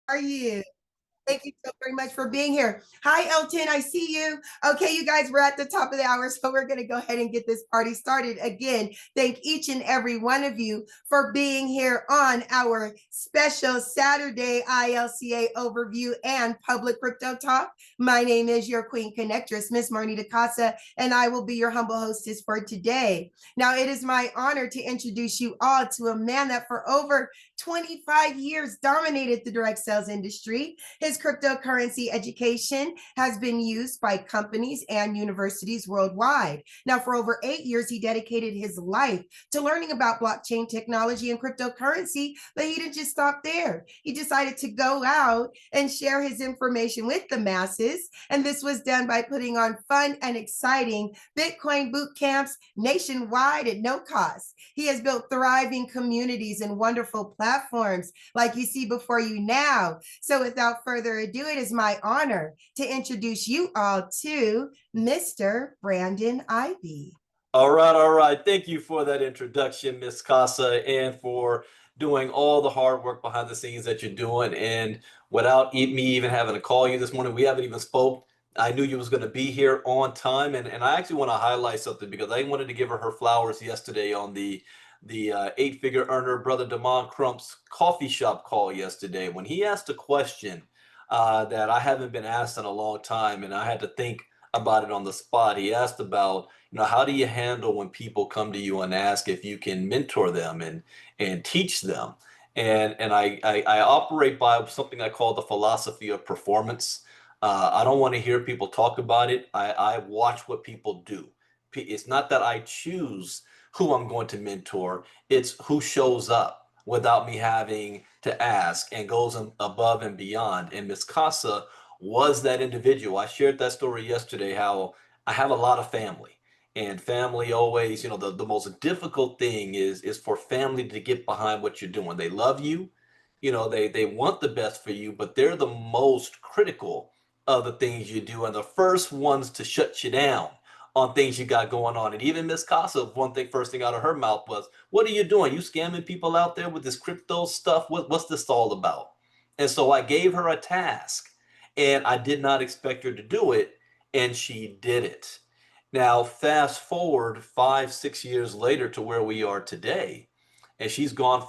Are you? Thank you so very much for being here. Hi, Elton. I see you. Okay, you guys, we're at the top of the hour, so we're going to go ahead and get this party started. Again, thank each and every one of you for being here on our special Saturday ILCA overview and public crypto talk. My name is your Queen Connectress, Miss Marnita Casa, and I will be your humble hostess for today. Now, it is my honor to introduce you all to a man that for over 25 years dominated the direct sales industry. His cryptocurrency education has been used by companies and universities worldwide. Now, for over 8 years, he dedicated his life to learning about blockchain technology and cryptocurrency, but he didn't just stop there. He decided to go out and share his information with the masses. And this was done by putting on fun and exciting Bitcoin boot camps nationwide at no cost. He has built thriving communities and wonderful platforms like you see before you now. So without further ado, it is my honor to introduce you all to Mr. Brandon Ivey. All right, all right. Thank you for that introduction, Miss Casa, and for doing all the hard work behind the scenes that you're doing. And without me even having to call you this morning, we haven't even spoke. I knew you was going to be here on time, and I actually want to highlight something because I wanted to give her flowers yesterday on the eight-figure earner, Brother Damon Crump's coffee shop call yesterday when he asked a question that I haven't been asked in a long time, and I had to think about it on the spot. He asked about, how do you handle when people come to you and ask if you can mentor them and teach them? And I operate by something I call the philosophy of performance. I don't want to hear people talk about it. I watch what people do. It's not that I choose who I'm going to mentor. It's who shows up without me having to ask and goes above and beyond. And Miss Casa was that individual. I shared that story yesterday, how I have a lot of family. And family always, the most difficult thing is for family to get behind what you're doing. They love you, they want the best for you, but they're the most critical of the things you do and the first ones to shut you down on things you got going on. And even Miss Casa, first thing out of her mouth was, "What are you doing? You scamming people out there with this crypto stuff? What's this all about?" And so I gave her a task, and I did not expect her to do it, and she did it. Now, fast forward 5, 6 years later to where we are today, and she's gone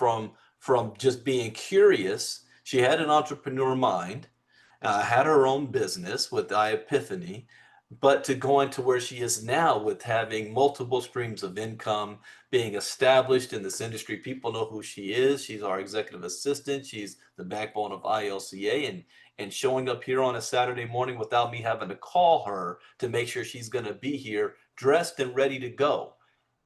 from just being curious. She had an entrepreneur mind, had her own business with iEpiphany, but to going to where she is now with having multiple streams of income, being established in this industry. People know who she is. She's our executive assistant. She's the backbone of ILCA, and showing up here on a Saturday morning without me having to call her to make sure she's going to be here dressed and ready to go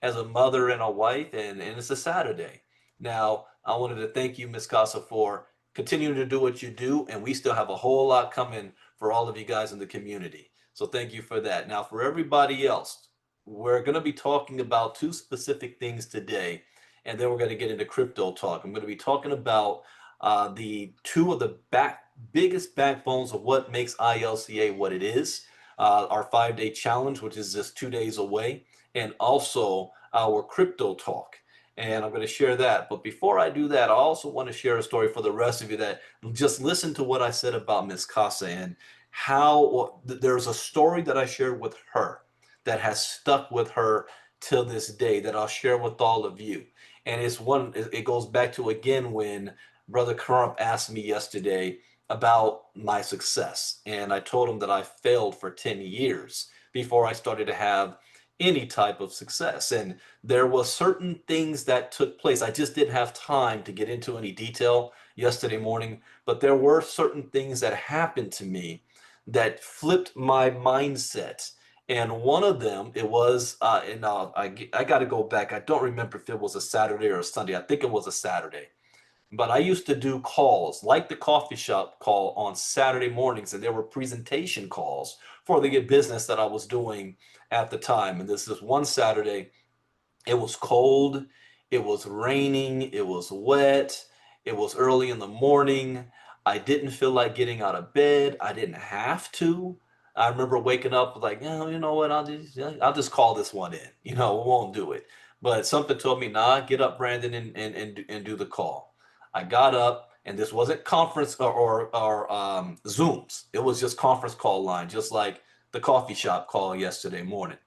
as a mother and a wife, and it's a Saturday. Now, I wanted to thank you, Ms. Casa, for continuing to do what you do, and we still have a whole lot coming for all of you guys in the community. So thank you for that. Now, for everybody else, we're going to be talking about two specific things today, and then we're going to get into crypto talk. I'm going to be talking about the two of the biggest backbones of what makes ILCA what it is, our 5-day challenge, which is just 2 days away, and also our crypto talk. And I'm going to share that. But before I do that, I also want to share a story for the rest of you that just listen to what I said about Miss Casa and how there's a story that I shared with her that has stuck with her till this day that I'll share with all of you. And it goes back to again when Brother Crump asked me yesterday about my success. And I told him that I failed for 10 years before I started to have any type of success. And there was certain things that took place. I just didn't have time to get into any detail yesterday morning, but there were certain things that happened to me that flipped my mindset. And one of them, it was, I got to go back. I don't remember if it was a Saturday or a Sunday. I think it was a Saturday. But I used to do calls like the coffee shop call on Saturday mornings, and there were presentation calls for the business that I was doing at the time. And this is one Saturday. It was cold, it was raining, it was wet, it was early in the morning. I didn't feel like getting out of bed. I didn't have to. I remember waking up like, you know what, I'll just call this one in. We won't do it. But something told me, nah, get up, Brandon, and do the call. I got up, And this wasn't conference or Zooms. It was just conference call line, just like the coffee shop call yesterday morning.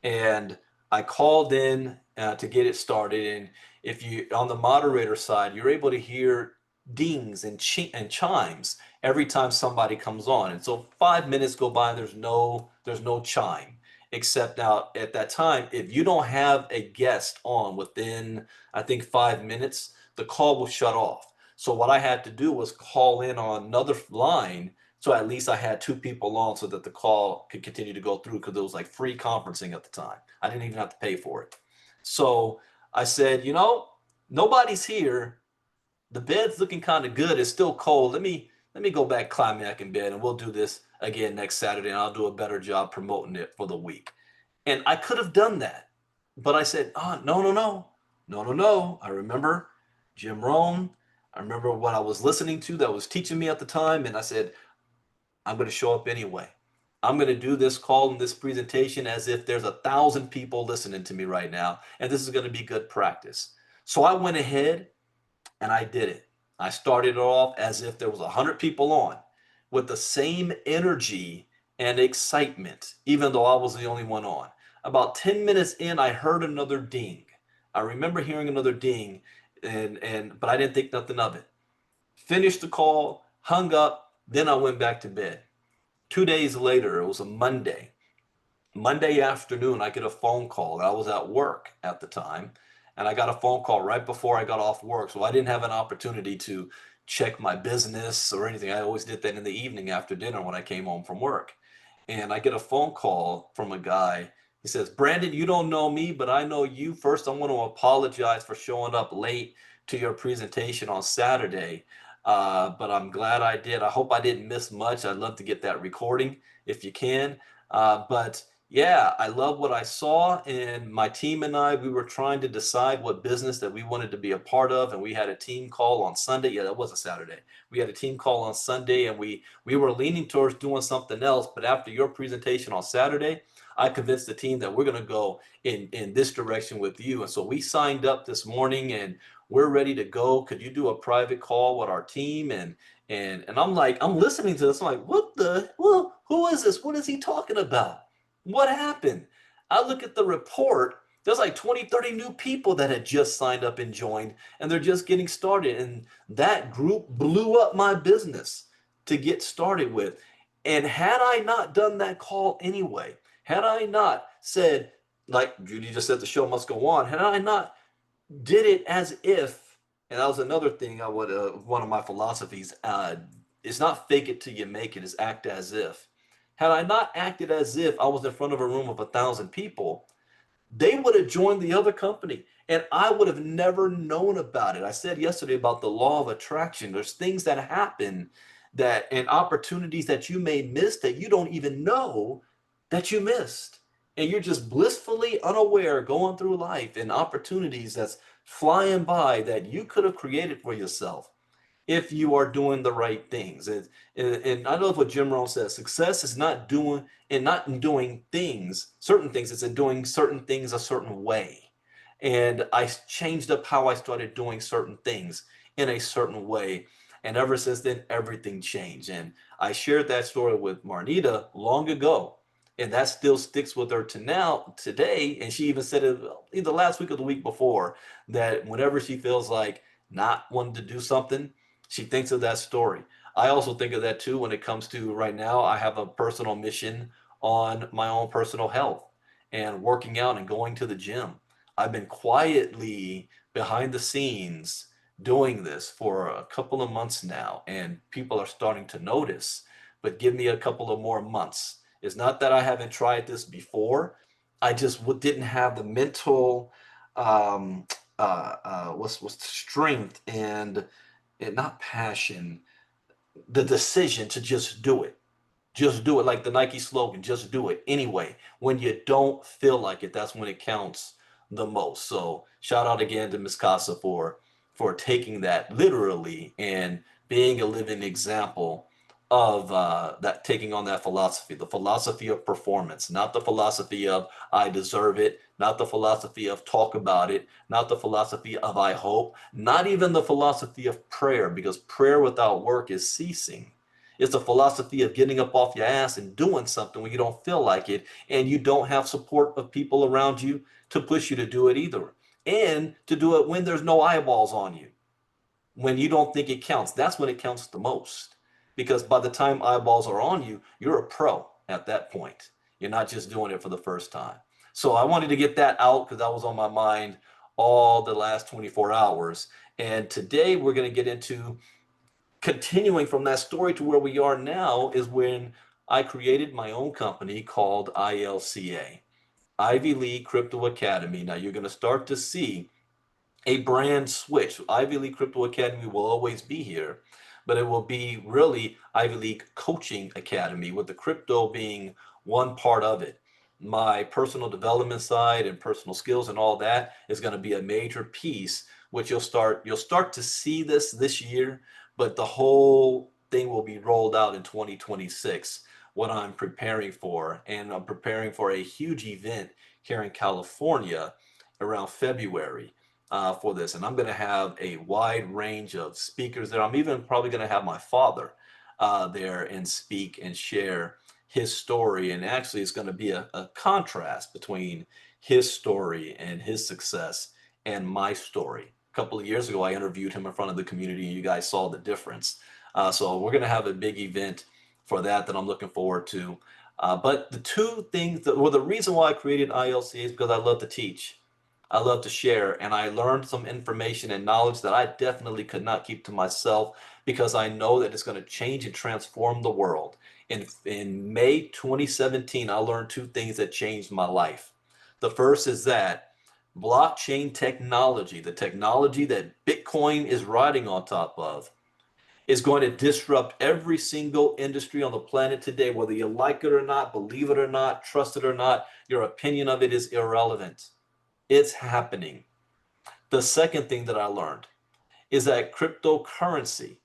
And I called in to get it started. And if you on the moderator side, you're able to hear dings and chimes every time somebody comes on. And so 5 minutes go by and there's no chime. Except now at that time, if you don't have a guest on within, I think, 5 minutes, the call will shut off. So what I had to do was call in on another line, so at least I had two people on so that the call could continue to go through, because it was like free conferencing at the time. I didn't even have to pay for it. So I said, nobody's here. The bed's looking kind of good. It's still cold. Let me go back, climb back in bed, and we'll do this again next Saturday, and I'll do a better job promoting it for the week. And I could have done that, but I said, oh, no, no, no, no, no, no. I remember Jim Rohn. I remember what I was listening to that was teaching me at the time, and I said, I'm going to show up anyway. I'm going to do this call and this presentation as if there's 1,000 people listening to me right now, and this is going to be good practice. So I went ahead and I did it. I started it off as if there was 100 people on, with the same energy and excitement, even though I was the only one on. About 10 minutes in, I heard another ding. I remember hearing another ding, but I didn't think nothing of it. Finished the call, hung up, then I went back to bed. 2 days later, it was a Monday afternoon, I get a phone call. I was at work at the time, and I got a phone call right before I got off work. So I didn't have an opportunity to check my business or anything. I always did that in the evening after dinner when I came home from work. And I get a phone call from a guy. He says, Brandon, you don't know me, but I know you. First, I want to apologize for showing up late to your presentation on Saturday. But I'm glad I did. I hope I didn't miss much. I'd love to get that recording if you can. But yeah, I love what I saw, and my team and I, we were trying to decide what business that we wanted to be a part of, and we had a team call on Sunday. Yeah, that was a Saturday. We had a team call on Sunday, and we were leaning towards doing something else, but after your presentation on Saturday, I convinced the team that we're going to go in this direction with you. And so we signed up this morning, and we're ready to go. Could you do a private call with our team? And I'm like, I'm listening to this. I'm like, well, who is this? What is he talking about? What happened? I look at the report. There's like 20, 30 new people that had just signed up and joined, and they're just getting started. And that group blew up my business to get started with. And had I not done that call anyway, had I not said, like Judy just said, the show must go on, had I not did it as if, and that was another thing I would, one of my philosophies, it's not fake it till you make it, is act as if. Had I not acted as if I was in front of a room of 1,000 people, they would have joined the other company and I would have never known about it. I said yesterday about the law of attraction. There's things that happen and opportunities that you may miss that you don't even know that you missed. And you're just blissfully unaware going through life, and opportunities that's flying by that you could have created for yourself if you are doing the right things. And I love what Jim Rohn says. Success is not in doing things, certain things. It's in doing certain things a certain way. And I changed up how I started doing certain things in a certain way. And ever since then, everything changed. And I shared that story with Marnita long ago. And that still sticks with her to now, today. And she even said it either last week or the week before, that whenever she feels like not wanting to do something, she thinks of that story. I also think of that too when it comes to right now. I have a personal mission on my own personal health and working out and going to the gym. I've been quietly behind the scenes doing this for a couple of months now, and people are starting to notice. But give me a couple of more months. It's not that I haven't tried this before. I just didn't have the mental what's strength and not passion, the decision to just do it. Just do it, like the Nike slogan, just do it anyway. When you don't feel like it, that's when it counts the most. So shout out again to Miss Casa for taking that literally and being a living example of that, taking on that philosophy, the philosophy of performance, not the philosophy of I deserve it, not the philosophy of talk about it, not the philosophy of I hope, not even the philosophy of prayer, because prayer without work is ceasing. It's the philosophy of getting up off your ass and doing something when you don't feel like it and you don't have support of people around you to push you to do it either. And to do it when there's no eyeballs on you, when you don't think it counts. That's when it counts the most. Because by the time eyeballs are on you, you're a pro at that point. You're not just doing it for the first time. So I wanted to get that out because that was on my mind all the last 24 hours. And today we're going to get into continuing from that story to where we are now is when I created my own company called ILCA, Ivy League Crypto Academy. Now you're going to start to see a brand switch. Ivy League Crypto Academy will always be here, but it will be really Ivy League Coaching Academy, with the crypto being one part of it. My personal development side and personal skills and all that is going to be a major piece, which you'll start to see this year, but the whole thing will be rolled out in 2026. What I'm preparing for, and I'm preparing for a huge event here in California around February for this. And I'm going to have a wide range of speakers there. I'm even probably going to have my father there and speak and share his story. And actually, it's going to be a contrast between his story and his success and my story. A couple of years ago, I interviewed him in front of the community, and you guys saw the difference. So we're going to have a big event for that I'm looking forward to. But the two things that, well, the reason why I created ILC is because I love to teach. I love to share, and I learned some information and knowledge that I definitely could not keep to myself, because I know that it's going to change and transform the world. In May 2017, I learned two things that changed my life. The first is that blockchain technology, the technology that Bitcoin is riding on top of, is going to disrupt every single industry on the planet today, whether you like it or not, believe it or not, trust it or not. Your opinion of it is irrelevant. It's happening. The second thing that I learned is that cryptocurrency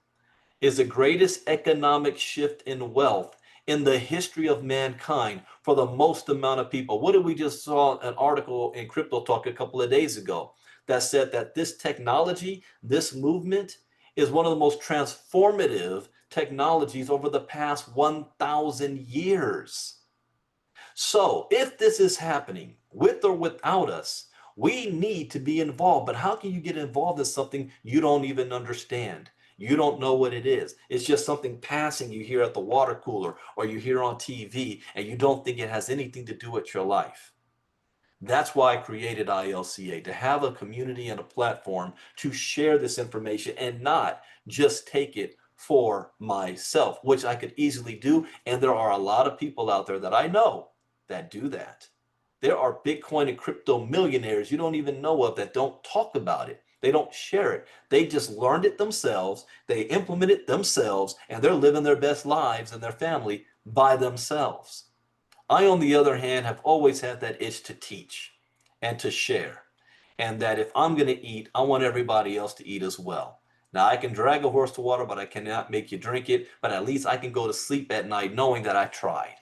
is the greatest economic shift in wealth in the history of mankind for the most amount of people. What did we just saw an article in Crypto Talk a couple of days ago that said that this technology, this movement, is one of the most transformative technologies over the past 1,000 years. So if this is happening with or without us, we need to be involved. But how can you get involved in something you don't even understand? You don't know what it is. It's just something passing you hear at the water cooler or you hear on TV, and you don't think it has anything to do with your life. That's why I created ILCA, to have a community and a platform to share this information and not just take it for myself, which I could easily do. And there are a lot of people out there that I know that do that. There are Bitcoin and crypto millionaires you don't even know of that don't talk about it. They don't share it. They just learned it themselves. They implement it themselves, and they're living their best lives and their family by themselves. I, on the other hand, have always had that itch to teach and to share. And that if I'm going to eat, I want everybody else to eat as well. Now, I can drag a horse to water, but I cannot make you drink it. But at least I can go to sleep at night knowing that I tried.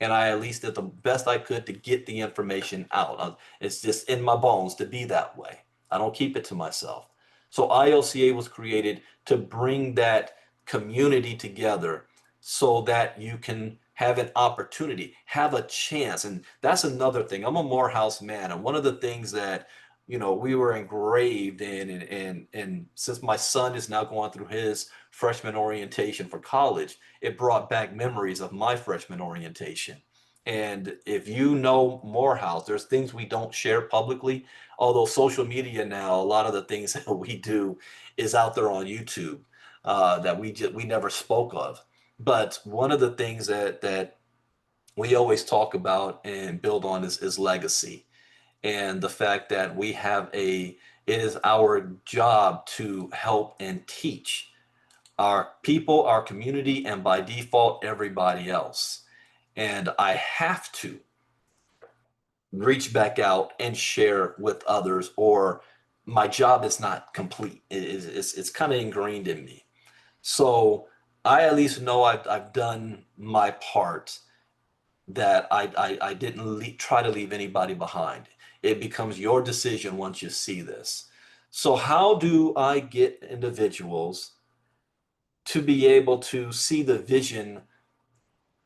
And I at least did the best I could to get the information out. It's just in my bones to be that way. I don't keep it to myself. So ILCA was created to bring that community together so that you can have an opportunity, have a chance. And that's another thing. I'm a Morehouse man. And one of the things that, we were engraved in, and since my son is now going through his freshman orientation for college, it brought back memories of my freshman orientation. And if you know Morehouse, there's things we don't share publicly. Although social media now, a lot of the things that we do is out there on YouTube that we never spoke of. But one of the things that we always talk about and build on is legacy, and the fact that it is our job to help and teach our people, our community, and by default, everybody else. And I have to reach back out and share with others, or my job is not complete. It's kind of ingrained in me. So I at least know I've done my part, that I didn't try to leave anybody behind. It becomes your decision once you see this. So how do I get individuals to be able to see the vision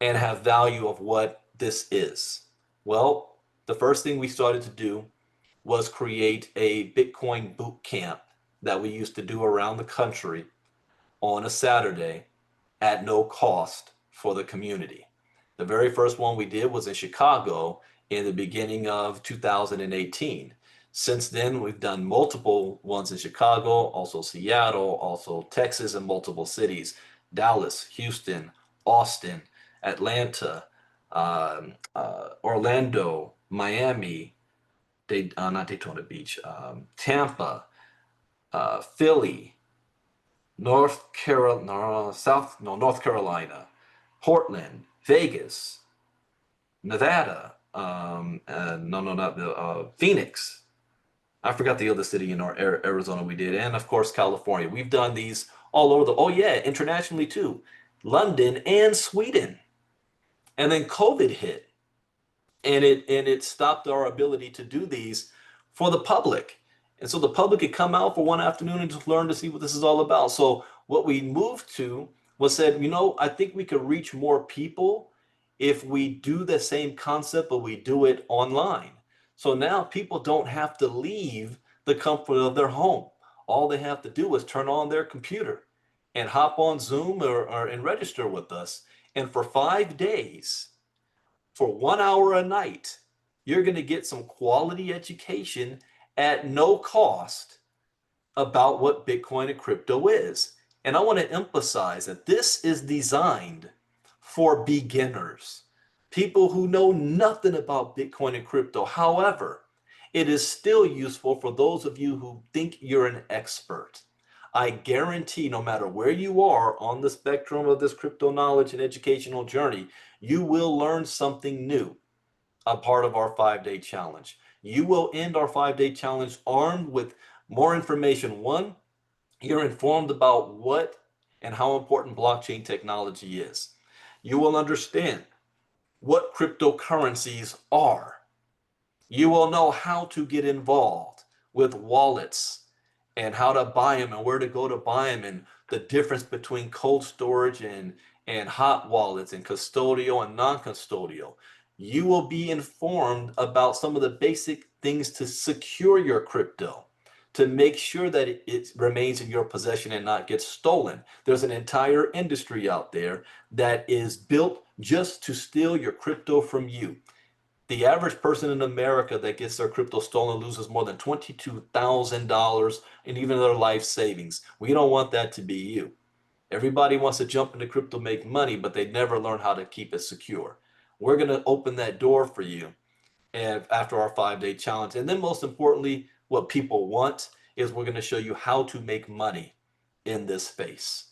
and have value of what this is? Well, the first thing we started to do was create a Bitcoin boot camp that we used to do around the country on a Saturday at no cost for the community. The very first one we did was in Chicago in the beginning of 2018. Since then, we've done multiple ones in Chicago, also Seattle, also Texas, and multiple cities: Dallas, Houston, Austin, Atlanta, Orlando, Miami, not Daytona Beach, Tampa, Philly, North Carolina, Portland, Vegas, Nevada, Phoenix. I forgot the other city in Arizona we did, and of course California. We've done these all over oh yeah, internationally too, London and Sweden. And then COVID hit, and it stopped our ability to do these for the public. And so the public could come out for one afternoon and just learn to see what this is all about. So what we moved to was said, I think we could reach more people if we do the same concept, but we do it online. So now people don't have to leave the comfort of their home. All they have to do is turn on their computer and hop on Zoom or and register with us. And for 5 days, for 1 hour a night, you're going to get some quality education at no cost about what Bitcoin and crypto is. And I want to emphasize that this is designed for beginners, people who know nothing about Bitcoin and crypto. However, it is still useful for those of you who think you're an expert. I guarantee no matter where you are on the spectrum of this crypto knowledge and educational journey, you will learn something new, a part of our 5-day challenge. You will end our 5-day challenge armed with more information. One, you're informed about what and how important blockchain technology is. You will understand what cryptocurrencies are. You will know how to get involved with wallets and how to buy them and where to go to buy them, and the difference between cold storage and hot wallets and custodial and non-custodial. You will be informed about some of the basic things to secure your crypto, to make sure that it remains in your possession and not get stolen. There's an entire industry out there that is built just to steal your crypto from you. The average person in America that gets their crypto stolen loses more than $22,000 in even their life savings. We don't want that to be you. Everybody wants to jump into crypto, make money, but they never learn how to keep it secure. We're going to open that door for you after our 5-day challenge. And then most importantly, what people want is we're going to show you how to make money in this space.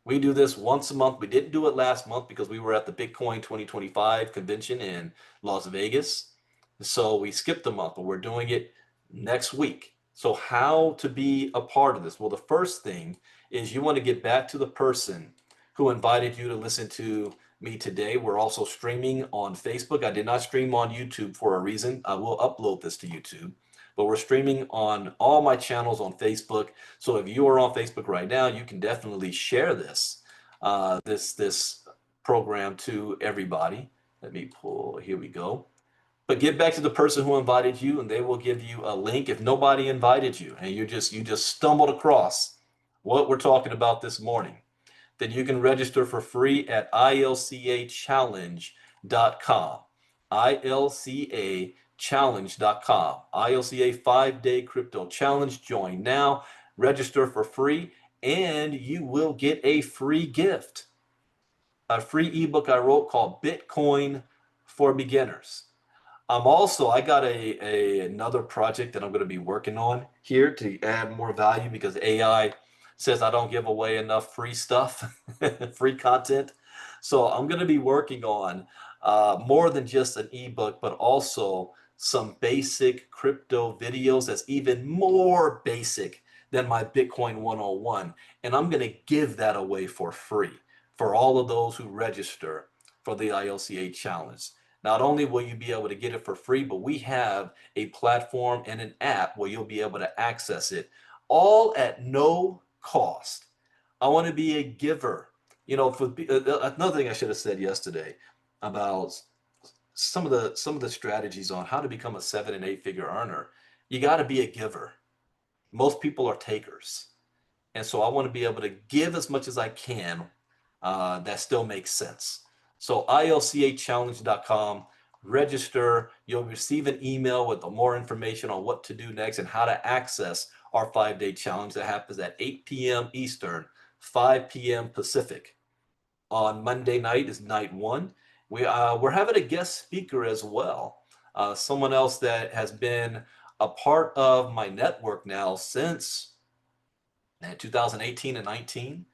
We do this once a month. We didn't do it last month because we were at the Bitcoin 2025 convention in Las Vegas. So we skipped a month, but we're doing it next week. So how to be a part of this? Well, the first thing is you want to get back to the person who invited you to listen to me today. We're also streaming on Facebook. I did not stream on YouTube for a reason. I will upload this to YouTube, but we're streaming on all my channels on Facebook. So if you are on Facebook right now, you can definitely share this this program to everybody. Let me pull, here we go. But get back to the person who invited you, and they will give you a link. If nobody invited you and you just stumbled across what we're talking about this morning, then you can register for free at ilcachallenge.com. ilcachallenge.com. ILCA 5-day crypto challenge. Join now, register for free, and you will get a free gift. A free ebook I wrote called Bitcoin for Beginners. I got another project that I'm going to be working on here to add more value, because AI says I don't give away enough free stuff, free content. So I'm going to be working on more than just an ebook, but also some basic crypto videos that's even more basic than my Bitcoin 101. And I'm going to give that away for free for all of those who register for the ILCA challenge. Not only will you be able to get it for free, but we have a platform and an app where you'll be able to access it all at no cost. I want to be a giver. You know, for another thing I should have said yesterday about some of the strategies on how to become a 7 and 8 figure earner. You got to be a giver. Most people are takers, and so I want to be able to give as much as I can that still makes sense. So ilcachallenge.com, register. You'll receive an email with more information on what to do next and how to access our 5-day challenge that happens at 8 p.m. Eastern, 5 p.m. Pacific. On Monday night is night one. We're having a guest speaker as well. Someone else that has been a part of my network now since 2018 and 19.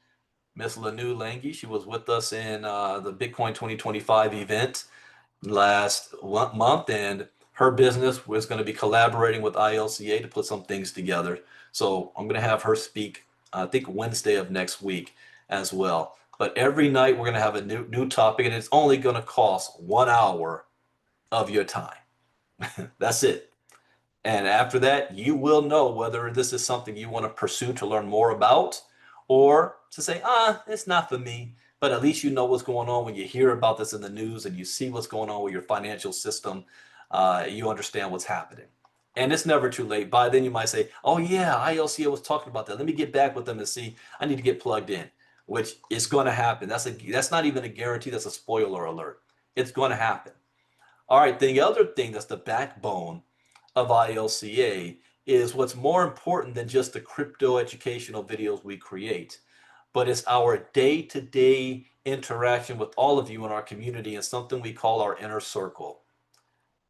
Miss Lanu Langi. She was with us in the Bitcoin 2025 event last month, and her business was going to be collaborating with ILCA to put some things together. So I'm going to have her speak, I think Wednesday of next week as well. But every night we're going to have a new topic, and it's only going to cost 1 hour of your time. That's it. And after that, you will know whether this is something you want to pursue to learn more about, or to say, it's not for me. But at least you know what's going on when you hear about this in the news and you see what's going on with your financial system. You understand what's happening. And it's never too late. By then you might say, oh yeah, ILCA was talking about that. Let me get back with them and see. I need to get plugged in, which is going to happen. That's not even a guarantee. That's a spoiler alert. It's going to happen. All right, the other thing that's the backbone of ILCA is what's more important than just the crypto educational videos we create, but it's our day-to-day interaction with all of you in our community and something we call our inner circle.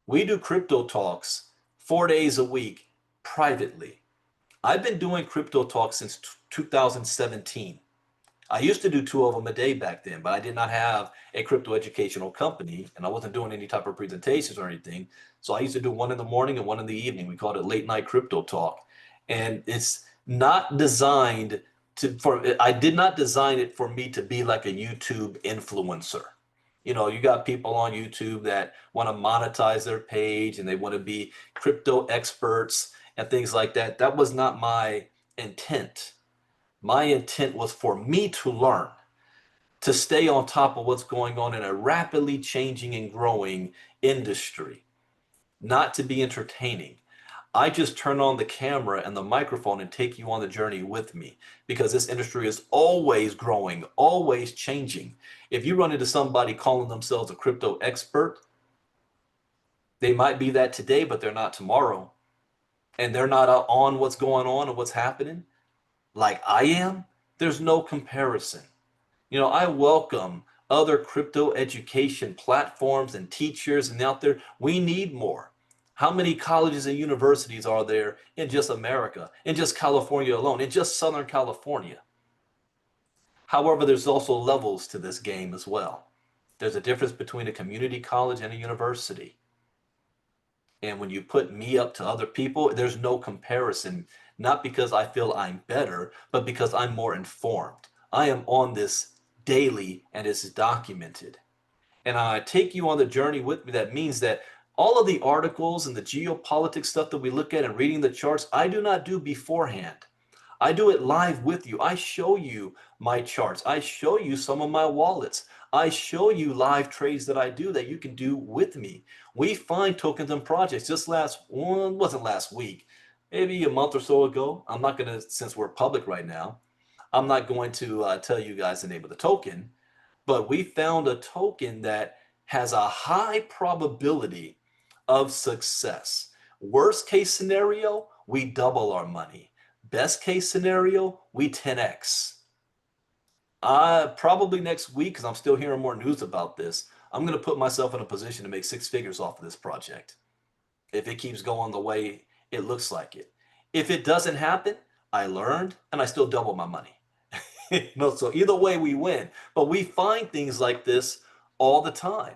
We do crypto talks 4 days a week privately. I've been doing crypto talks since 2017. I used to do 2 of them a day back then, but I did not have a crypto educational company and I wasn't doing any type of presentations or anything. So I used to do one in the morning and one in the evening. We called it late night crypto talk. And it's not designed I did not design it for me to be like a YouTube influencer. You know, you got people on YouTube that want to monetize their page and they want to be crypto experts and things like that. That was not my intent. My intent was for me to learn, to stay on top of what's going on in a rapidly changing and growing industry, not to be entertaining. I just turn on the camera and the microphone and take you on the journey with me because this industry is always growing, always changing. If you run into somebody calling themselves a crypto expert, they might be that today, but they're not tomorrow. And they're not on what's going on and what's happening like I am. There's no comparison. You know, I welcome other crypto education platforms and teachers and out there. We need more. How many colleges and universities are there in just America, in just California alone, in just Southern California? However, there's also levels to this game as well. There's a difference between a community college and a university. And when you put me up to other people, there's no comparison, not because I feel I'm better, but because I'm more informed. I am on this daily and it's documented. And I take you on the journey with me. That means that all of the articles and the geopolitics stuff that we look at and reading the charts, I do not do beforehand. I do it live with you. I show you my charts. I show you some of my wallets. I show you live trades that I do that you can do with me. We find tokens and projects. Just wasn't last week, maybe a month or so ago. I'm not going to, since we're public right now, I'm not going to tell you guys the name of the token, but we found a token that has a high probability of success. Worst case scenario, we double our money. Best case scenario, we 10x. Probably next week, because I'm still hearing more news about this, I'm going to put myself in a position to make 6 figures off of this project. If it keeps going the way it looks like it. If it doesn't happen, I learned and I still double my money. So either way we win. But we find things like this all the time.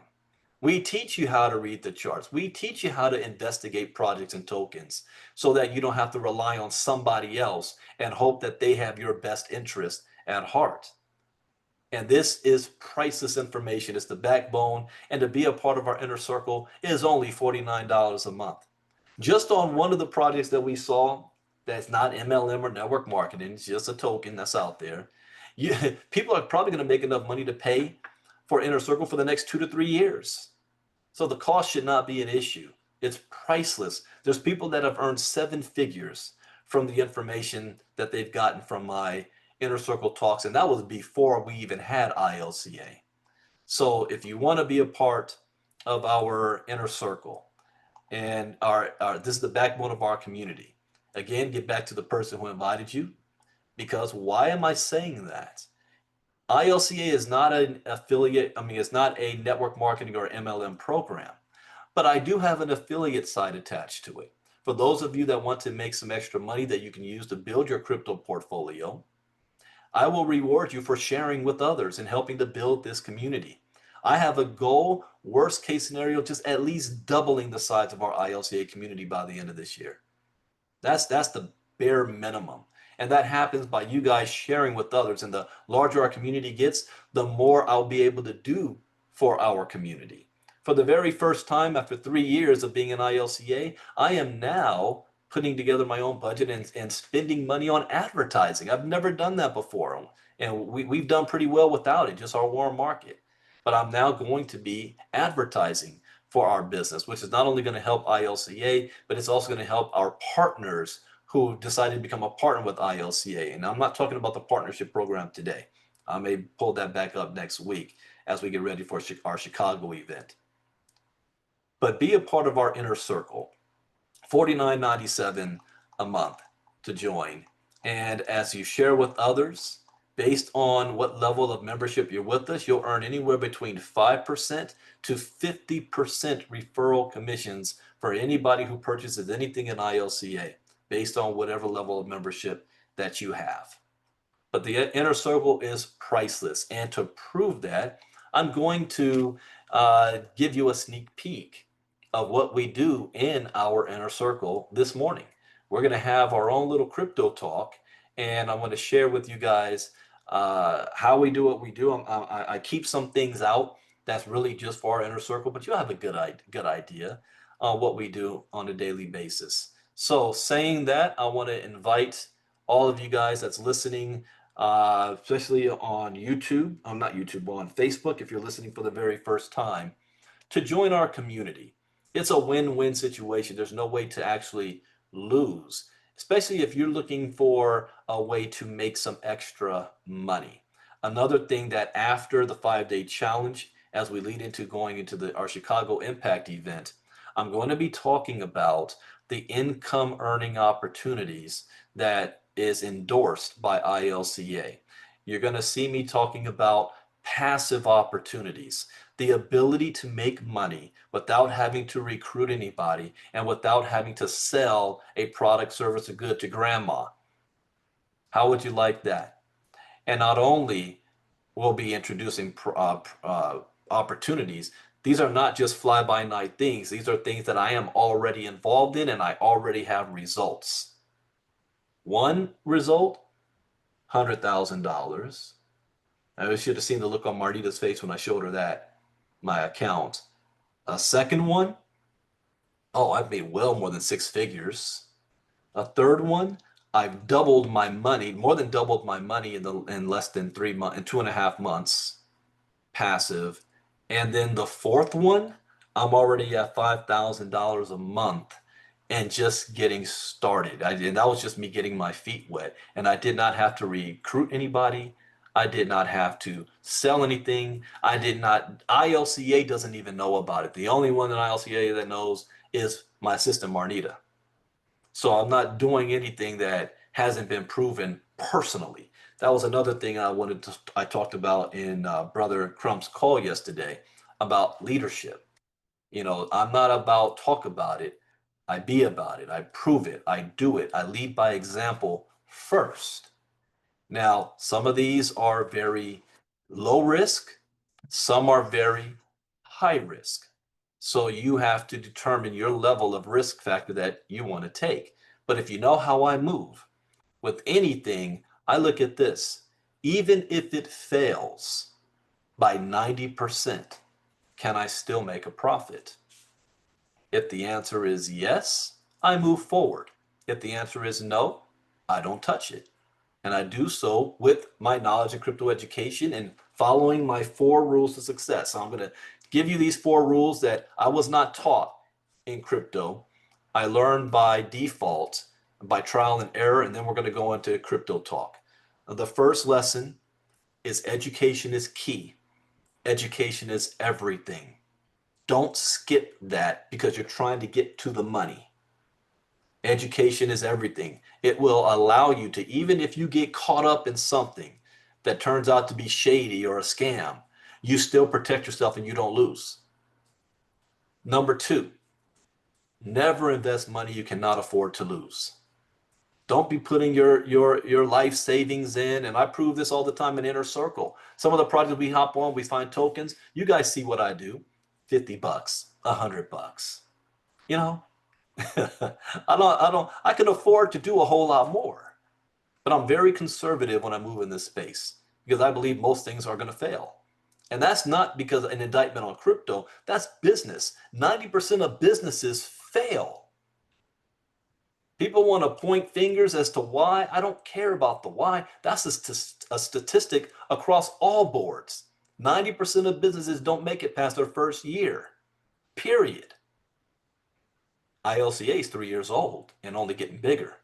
We teach you how to read the charts. We teach you how to investigate projects and tokens so that you don't have to rely on somebody else and hope that they have your best interest at heart. And this is priceless information. It's the backbone. And to be a part of our inner circle is only $49 a month. Just on one of the projects that we saw, that's not MLM or network marketing, it's just a token that's out there. People are probably going to make enough money to pay for inner circle for the next 2 to 3 years. So the cost should not be an issue. It's priceless. There's people that have earned 7 figures from the information that they've gotten from my inner circle talks, and that was before we even had ILCA. So if you want to be a part of our inner circle, and this is the backbone of our community. Again, get back to the person who invited you, because why am I saying that? ILCA is not an affiliate, it's not a network marketing or MLM program, but I do have an affiliate side attached to it. For those of you that want to make some extra money that you can use to build your crypto portfolio, I will reward you for sharing with others and helping to build this community. I have a goal, worst case scenario, just at least doubling the size of our ILCA community by the end of this year. That's the bare minimum. And that happens by you guys sharing with others. And the larger our community gets, the more I'll be able to do for our community. For the very first time after 3 years of being in ILCA, I am now putting together my own budget and spending money on advertising. I've never done that before. And we've done pretty well without it, just our warm market. But I'm now going to be advertising for our business, which is not only going to help ILCA, but it's also going to help our partners who decided to become a partner with ILCA. And I'm not talking about the partnership program today. I may pull that back up next week as we get ready for our Chicago event. But be a part of our inner circle. $49.97 a month to join. And as you share with others, based on what level of membership you're with us, you'll earn anywhere between 5% to 50% referral commissions for anybody who purchases anything in ILCA, based on whatever level of membership that you have. But the inner circle is priceless. And to prove that, I'm going to give you a sneak peek of what we do in our inner circle this morning. We're going to have our own little crypto talk, and I want to share with you guys how we do what we do. I keep some things out that's really just for our inner circle, but you'll have a good idea on what we do on a daily basis. So saying that, I want to invite all of you guys that's listening, especially on YouTube, not YouTube, but on Facebook, if you're listening for the very first time, to join our community. It's a win-win situation. There's no way to actually lose, especially if you're looking for a way to make some extra money. Another thing that after the 5-day challenge, as we lead into going into our Chicago Impact event, I'm going to be talking about the income earning opportunities that is endorsed by ILCA. You're going to see me talking about passive opportunities, the ability to make money without having to recruit anybody and without having to sell a product, service, or good to grandma. How would you like that? And not only will be introducing opportunities, these are not just fly-by-night things. These are things that I am already involved in and I already have results. One result, $100,000. I should have seen the look on Marnita's face when I showed her that, my account. A second one, oh, I've made well more than 6 figures. A third one, I've doubled my money, more than doubled my money in less than 3 months, in 2.5 months, passive. And then the fourth one, I'm already at $5,000 a month and just getting started. And that was just me getting my feet wet. And I did not have to recruit anybody. I did not have to sell anything. ILCA doesn't even know about it. The only one in ILCA that knows is my assistant Marnita. So I'm not doing anything that hasn't been proven personally. That was another thing I talked about in Brother Crump's call yesterday about leadership. I'm not about talk about it. I be about it. I prove it. I do it. I lead by example first. Now, some of these are very low risk. Some are very high risk. So you have to determine your level of risk factor that you want to take. But if you know how I move with anything, I look at this. Even if it fails by 90%, can I still make a profit? If the answer is yes, I move forward. If the answer is no, I don't touch it. And I do so with my knowledge in crypto education and following my 4 rules to success. So I'm going to give you these 4 rules that I was not taught in crypto. I learned by default, by trial and error, and then we're going to go into crypto talk. The first lesson is education is key. Education is everything. Don't skip that because you're trying to get to the money. Education is everything. It will allow you to, even if you get caught up in something that turns out to be shady or a scam, you still protect yourself and you don't lose. Number 2, never invest money you cannot afford to lose. Don't be putting your life savings in. And I prove this all the time in Inner Circle. Some of the projects we hop on, we find tokens. You guys see what I do. $50, $100. You know, I can afford to do a whole lot more, but I'm very conservative when I move in this space because I believe most things are going to fail. And that's not because an indictment on crypto, that's business. 90% of businesses fail. People want to point fingers as to why. I don't care about the why. That's a statistic across all boards. 90% of businesses don't make it past their first year, period. ILCA is 3 years old and only getting bigger.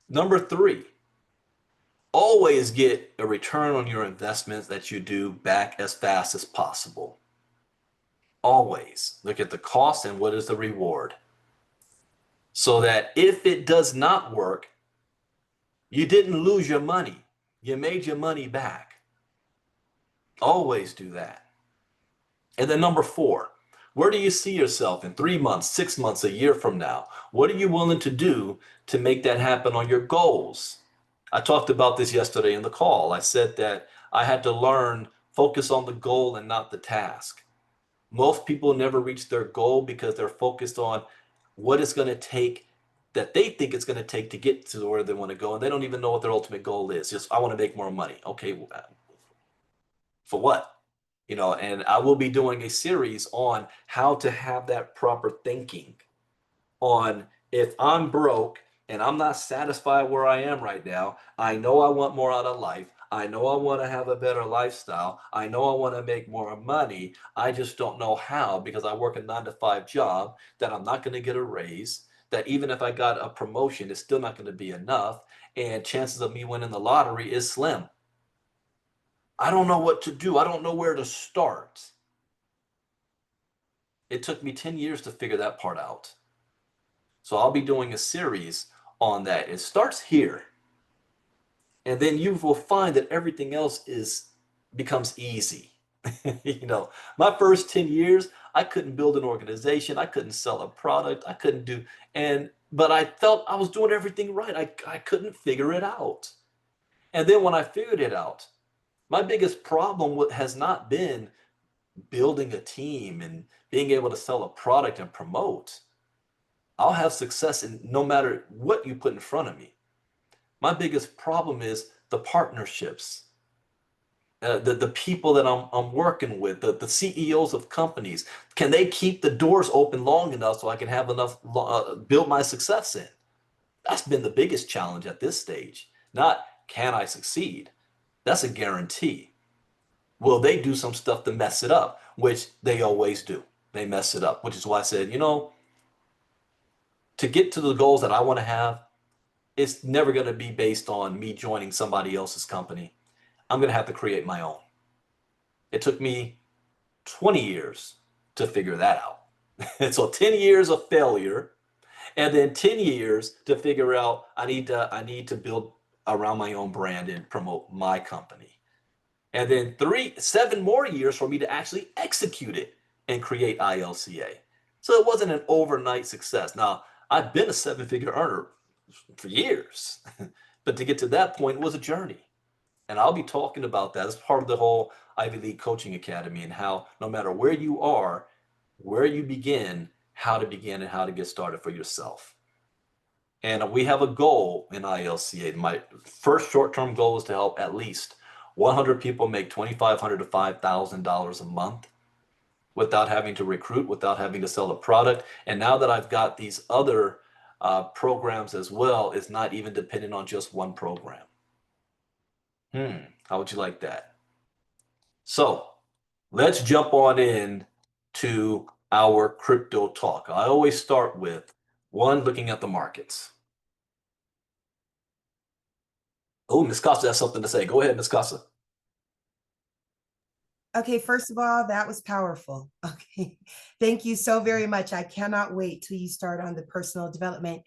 Number 3, always get a return on your investments that you do back as fast as possible. Always look at the cost and what is the reward. So that if it does not work, you didn't lose your money. You made your money back. Always do that. And then number 4, where do you see yourself in 3 months, 6 months, a year from now? What are you willing to do to make that happen on your goals? I talked about this yesterday in the call. I said that I had to learn focus on the goal and not the task. Most people never reach their goal because they're focused on what it's going to take that they think it's going to take to get to where they want to go. And they don't even know what their ultimate goal is. Just, I want to make more money. Okay, for what? And I will be doing a series on how to have that proper thinking on if I'm broke and I'm not satisfied where I am right now. I know I want more out of life. I know I want to have a better lifestyle. I know I want to make more money. I just don't know how because I work a 9-to-5 job that I'm not going to get a raise, that even if I got a promotion, it's still not going to be enough. And chances of me winning the lottery is slim. I don't know what to do. I don't know where to start. It took me 10 years to figure that part out. So I'll be doing a series on that. It starts here. And then you will find that everything else becomes easy. My first 10 years, I couldn't build an organization. I couldn't sell a product. I couldn't do, but I felt I was doing everything right. I couldn't figure it out. And then when I figured it out, my biggest problem has not been building a team and being able to sell a product and promote. I'll have success in no matter what you put in front of me. My biggest problem is the partnerships, the people that I'm working with, the CEOs of companies. Can they keep the doors open long enough so I can have enough build my success in? That's been the biggest challenge at this stage. Not can I succeed? That's a guarantee. Will they do some stuff to mess it up? Which they always do. They mess it up, which is why I said, to get to the goals that I want to have, it's never going to be based on me joining somebody else's company. I'm going to have to create my own. It took me 20 years to figure that out. And so 10 years of failure, and then 10 years to figure out I need to build around my own brand and promote my company. And then 7 more years for me to actually execute it and create ILCA. So it wasn't an overnight success. Now, I've been a 7-figure earner for years, but to get to that point was a journey. And I'll be talking about that as part of the whole Ivy League Coaching Academy and how no matter where you are, where you begin, how to begin and how to get started for yourself. And we have a goal in ILCA. My first short-term goal is to help at least 100 people make $2,500 to $5,000 a month without having to recruit, without having to sell a product. And now that I've got these other programs as well, it's not even dependent on just one program. How would you like that? So let's jump on in to our crypto talk. I always start with one, looking at the markets. Oh, Miss Costa has something to say. Go ahead, Miss Costa. Okay, first of all, that was powerful. Okay, thank you so very much. I cannot wait till you start on the personal development.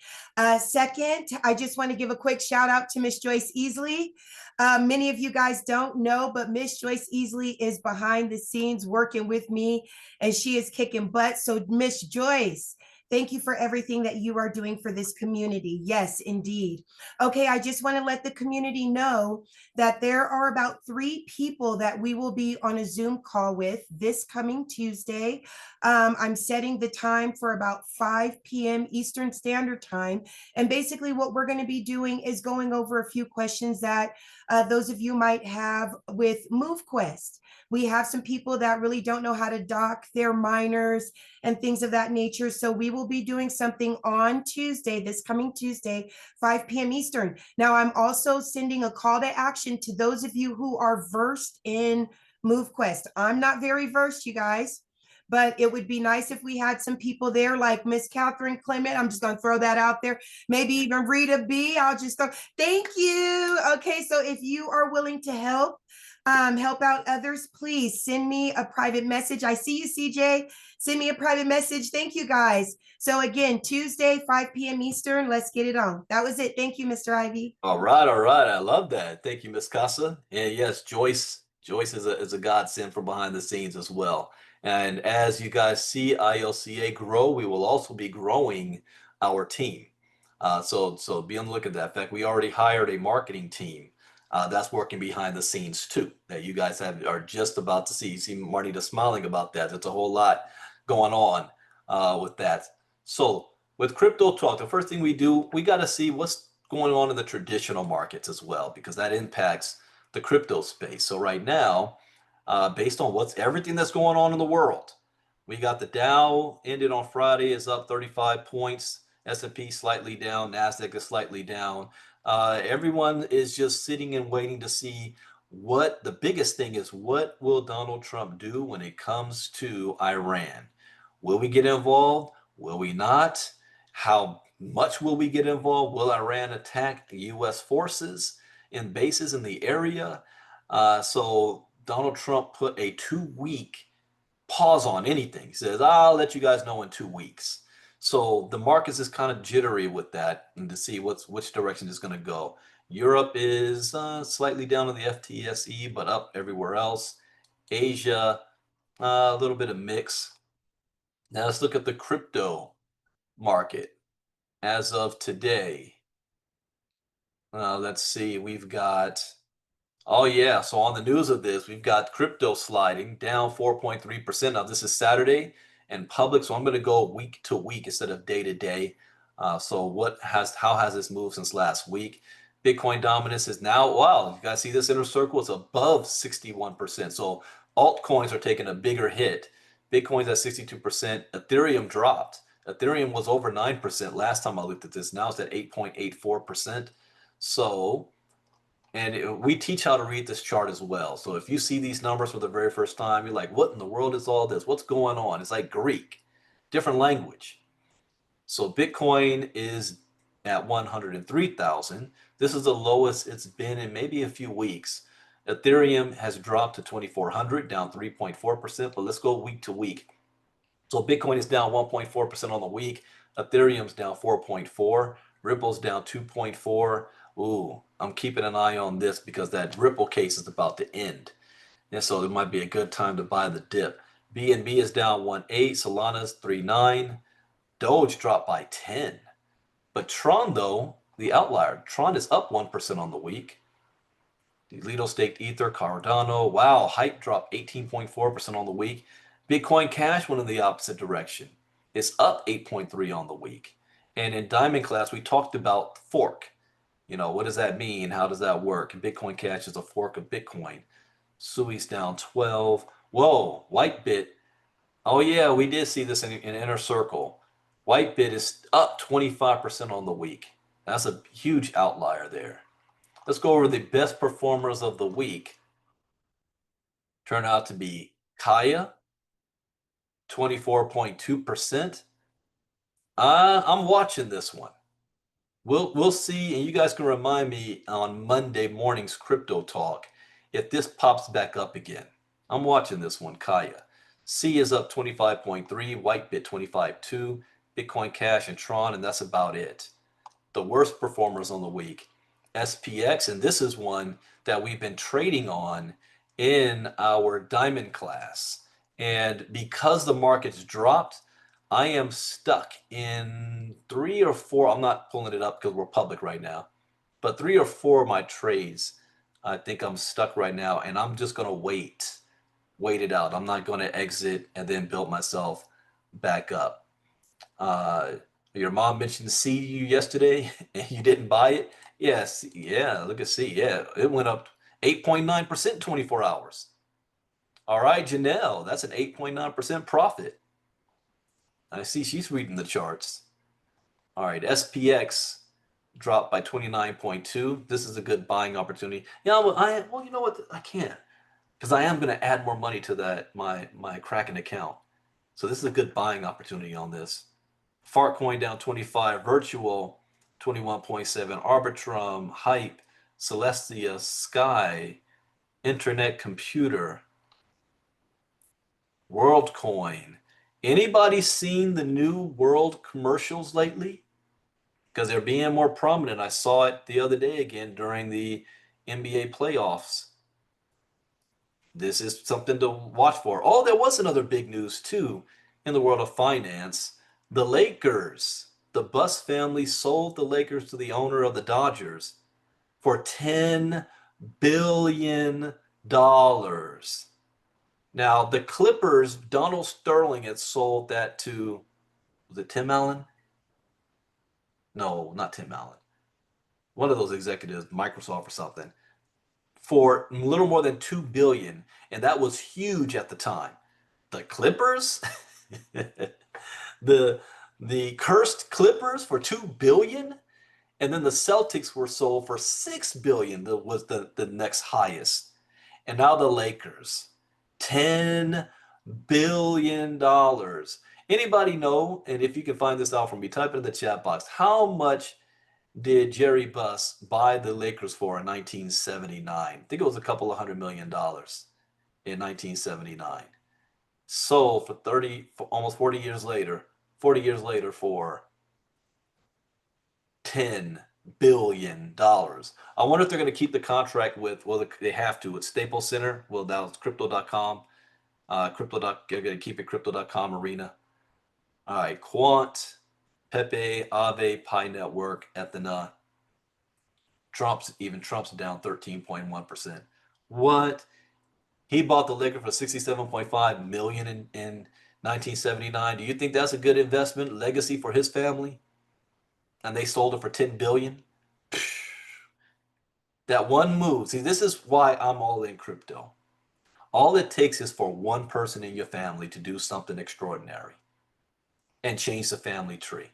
Second, I just want to give a quick shout out to Miss Joyce Easley. Many of you guys don't know, but Miss Joyce Easley is behind the scenes working with me, and she is kicking butt. So, Miss Joyce, thank you for everything that you are doing for this community. Yes, indeed. Okay, I just want to let the community know that there are about 3 people that we will be on a Zoom call with this coming Tuesday. I'm setting the time for about 5 p.m. Eastern Standard Time. And basically, what we're going to be doing is going over a few questions that those of you might have with MoveQuest. We have some people that really don't know how to dock their miners and things of that nature. So we will be doing something on Tuesday, this coming Tuesday, 5 p.m. Eastern. Now, I'm also sending a call to action to those of you who are versed in MoveQuest. I'm not very versed, you guys, but it would be nice if we had some people there like Miss Catherine Clement. I'm just going to throw that out there. Maybe even Rita B. I'll just go, thank you. Okay, so if you are willing to help out others, please send me a private message. I see you, CJ. Send me a private message. Thank you, guys. So again, Tuesday, 5 p.m. Eastern, let's get it on. That was it. Thank you, Mr. Ivy. All right, all right. I love that. Thank you, Miss Casa. And yes, Joyce is a godsend from behind the scenes as well. And as you guys see ILCA grow, we will also be growing our team. So be on the look at that. In fact, we already hired a marketing team that's working behind the scenes too. That you guys are just about to see. You see Marnita smiling about that. There's a whole lot going on with that. So with crypto talk, the first thing we do, we got to see what's going on in the traditional markets as well, because that impacts the crypto space. So right now, based on what's everything that's going on in the world, we got the Dow ended on Friday is up 35 points, S&P slightly down, Nasdaq is slightly down. Everyone is just sitting and waiting to see what the biggest thing is. What will Donald Trump do when it comes to Iran? Will we get involved? Will we not? How much will we get involved? Will Iran attack the U.S. forces in bases in the area? So Donald Trump put a 2-week pause on anything. He says, I'll let you guys know in 2 weeks. So the markets is kind of jittery with that and to see which direction it's going to go. Europe is slightly down on the FTSE, but up everywhere else. Asia, a little bit of mix. Now let's look at the crypto market as of today. Let's see, we've got, oh yeah, so on the news of this, we've got crypto sliding down 4.3%. Now this is Saturday and public, so I'm going to go week to week instead of day to day. So how has this moved since last week? Bitcoin dominance is now, wow, you guys see this inner circle? It's above 61%. So altcoins are taking a bigger hit. Bitcoin's at 62%. Ethereum dropped. Ethereum was over 9% last time I looked at this. Now it's at 8.84%. So, we teach how to read this chart as well. So if you see these numbers for the very first time, you're like, what in the world is all this? What's going on? It's like Greek, different language. So Bitcoin is at 103,000. This is the lowest it's been in maybe a few weeks. Ethereum has dropped to 2,400, down 3.4%, but let's go week to week. So Bitcoin is down 1.4% on the week. Ethereum's down 4.4. Ripple's down 2.4. Ooh, I'm keeping an eye on this because that Ripple case is about to end. And so it might be a good time to buy the dip. BNB is down 1.8. Solana's 3.9. Doge dropped by 10. But Tron, though, the outlier, Tron is up 1% on the week. The Lido staked Ether, Cardano, wow, Hype dropped 18.4% on the week. Bitcoin Cash went in the opposite direction. It's up 8.3 on the week. And in Diamond class, we talked about fork. What does that mean? How does that work? And Bitcoin Cash is a fork of Bitcoin. Sui's down 12. Whoa, Whitebit. Oh yeah, we did see this in Inner Circle. Whitebit is up 25% on the week. That's a huge outlier there. Let's go over the best performers of the week. Turn out to be Kaya, 24.2%. I'm watching this one. We'll see, and you guys can remind me on Monday morning's crypto talk if this pops back up again. I'm watching this one, Kaya. C is up 25.3, Whitebit 25.2, Bitcoin Cash and Tron, and that's about it. The worst performers on the week, SPX, and this is one that we've been trading on in our Diamond class. And because the market's dropped, I am stuck in 3 or 4. I'm not pulling it up because we're public right now, but 3 or 4 of my trades, I think I'm stuck right now, and I'm just going to wait it out. I'm not going to exit and then build myself back up. Your mom mentioned C to you yesterday and you didn't buy it. Yes, yeah, look at C. Yeah, it went up 8.9% 24 hours. All right, Janelle, that's an 8.9% profit. I see she's reading the charts. All right, SPX dropped by 29.2. This is a good buying opportunity. Yeah, well, you know what? I can't because I am going to add more money to that my Kraken account. So this is a good buying opportunity on this. Fartcoin down 25, Virtual 21.7, Arbitrum, Hype, Celestia, Sky, Internet Computer, WorldCoin. Anybody seen the new World commercials lately? Because they're being more prominent. I saw it the other day again during the NBA playoffs. This is something to watch for. Oh, there was another big news too in the world of finance. The Lakers, the Buss family sold the Lakers to the owner of the Dodgers for $10 billion. Now, the Clippers, Donald Sterling had sold that to, was it Tim Allen? No, not Tim Allen. One of those executives, Microsoft or something, for a little more than $2 billion, and that was huge at the time. The Clippers, the cursed Clippers for $2 billion, and then the Celtics were sold for $6 billion. That was the next highest, and now the Lakers, $10 billion. Anybody know? And if you can find this out for me, type it in the chat box. How much did Jerry Buss buy the Lakers for in 1979? I think it was a couple of $100 million in 1979. Sold for almost 40 years later for $10 billion. I wonder if they're going to keep the contract with, well, they have to, with Staples Center. Well, that was crypto.com. They're going to keep it crypto.com arena. All right, Quant, Pepe, Aave, Pi Network, Ethena. Trump's down 13.1%. What? He bought the Lakers for $67.5 million in 1979. Do you think that's a good investment legacy for his family? And they sold it for $10 billion? That one move. See, this is why I'm all in crypto. All it takes is for one person in your family to do something extraordinary and change the family tree.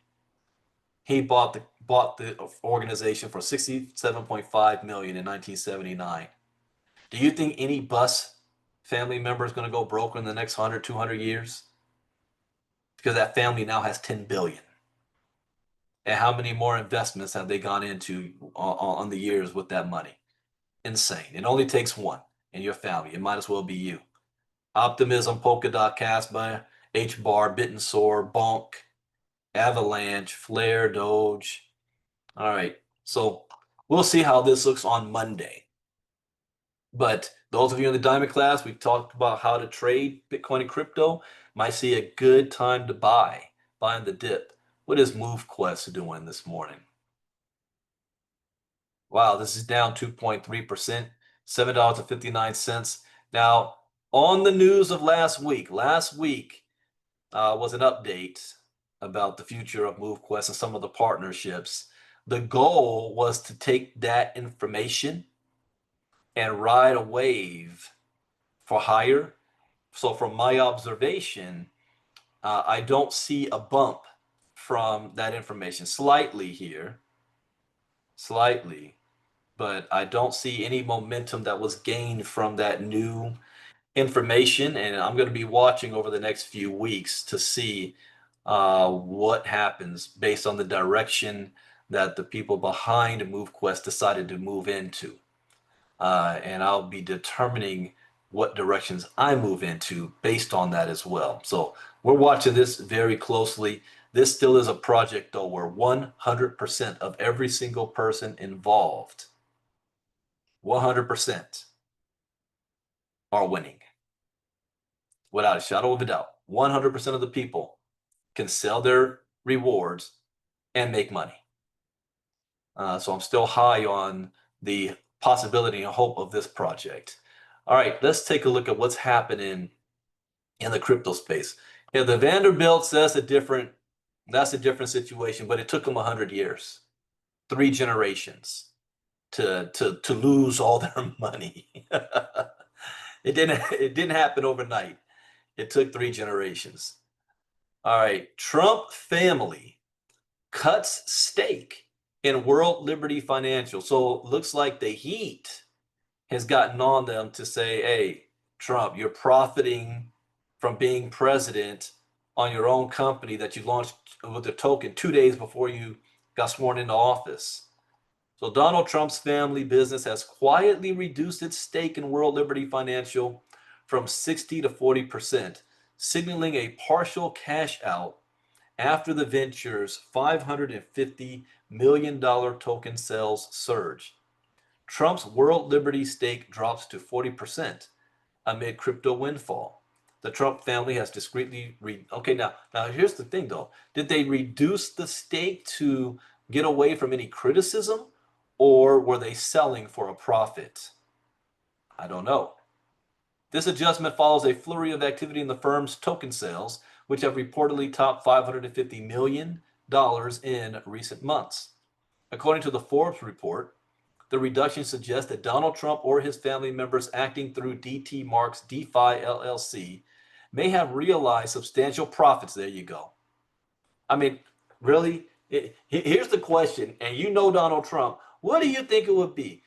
He bought the organization for $67.5 million in 1979. Do you think any Buss family member is going to go broke in the next 100, 200 years? Because that family now has $10 billion. And how many more investments have they gone into on the years with that money? Insane. It only takes one in your family. It might as well be you. Optimism, Polkadot, Casper, HBAR, Bittensoar, Bonk, Avalanche, Flare, Doge. All right. So we'll see how this looks on Monday. But those of you in the Diamond class, we've talked about how to trade Bitcoin and crypto. Might see a good time to buying the dip. What is MoveQuest doing this morning? Wow, this is down 2.3%, $7.59. Now, on the news of last week was an update about the future of MoveQuest and some of the partnerships, the goal was to take that information and ride a wave for higher. So from my observation, I don't see a bump from that information. Slightly here, slightly, but I don't see any momentum that was gained from that new information. And I'm going to be watching over the next few weeks to see what happens based on the direction that the people behind MoveQuest decided to move into. And I'll be determining what directions I move into based on that as well. So we're watching this very closely. This still is a project, though, where 100% of every single person involved, 100% are winning. Without a shadow of a doubt, 100% of the people can sell their rewards and make money. So I'm still high on the possibility and hope of this project. All right, let's take a look at what's happening in the crypto space. Yeah, the Vanderbilts, that's a different situation, but it took them 100 years, 3 generations to lose all their money. It didn't happen overnight. It took 3 generations. All right, Trump family cuts stake in World Liberty Financial. So looks like the heat has gotten on them to say, hey, Trump, you're profiting from being president on your own company that you launched with the token 2 days before you got sworn into office. So Donald Trump's family business has quietly reduced its stake in World Liberty Financial from 60 to 40%, signaling a partial cash out after the venture's $550 million token sales surge. Trump's World Liberty stake drops to 40% amid crypto windfall. The Trump family has discreetly okay, now here's the thing though. Did they reduce the stake to get away from any criticism, or were they selling for a profit? I don't know. This adjustment follows a flurry of activity in the firm's token sales, which have reportedly topped $550 million in recent months. According to the Forbes report, the reduction suggests that Donald Trump or his family members acting through DT Marks DeFi LLC may have realized substantial profits. There you go. I mean, really? Here's the question, and you know Donald Trump, what do you think it would be?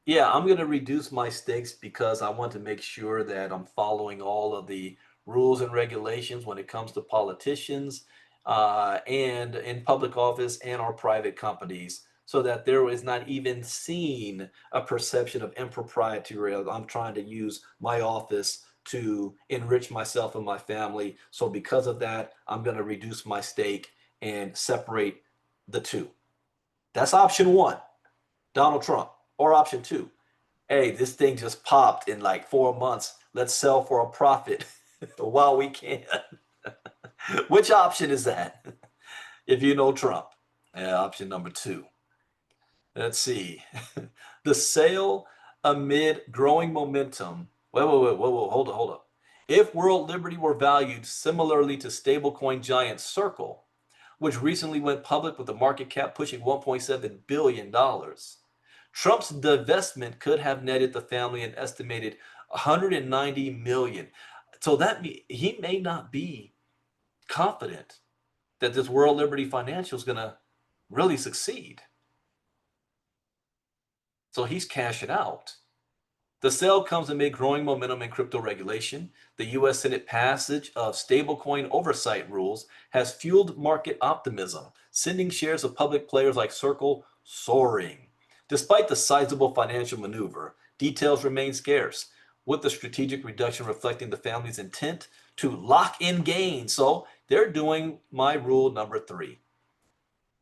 Yeah, I'm going to reduce my stakes because I want to make sure that I'm following all of the rules and regulations when it comes to politicians and in public office and our private companies, so that there is not even seen a perception of impropriety where I'm trying to use my office to enrich myself and my family. So because of that, I'm going to reduce my stake and separate the two. That's option one, Donald Trump. Or option two, hey, this thing just popped in like 4 months. Let's sell for a profit while we can. Which option is that? If you know Trump. Yeah, option number two. Let's see. The sale amid growing momentum. Whoa, hold up. If World Liberty were valued similarly to stablecoin giant Circle, which recently went public with a market cap pushing $1.7 billion, Trump's divestment could have netted the family an estimated 190 million. So that he may not be confident that this World Liberty Financial is going to really succeed. So he's cashing out. The sale comes amid growing momentum in crypto regulation. The U.S. Senate passage of stablecoin oversight rules has fueled market optimism, sending shares of public players like Circle soaring. Despite the sizable financial maneuver, details remain scarce, with the strategic reduction reflecting the family's intent to lock in gains. So they're doing my rule number 3.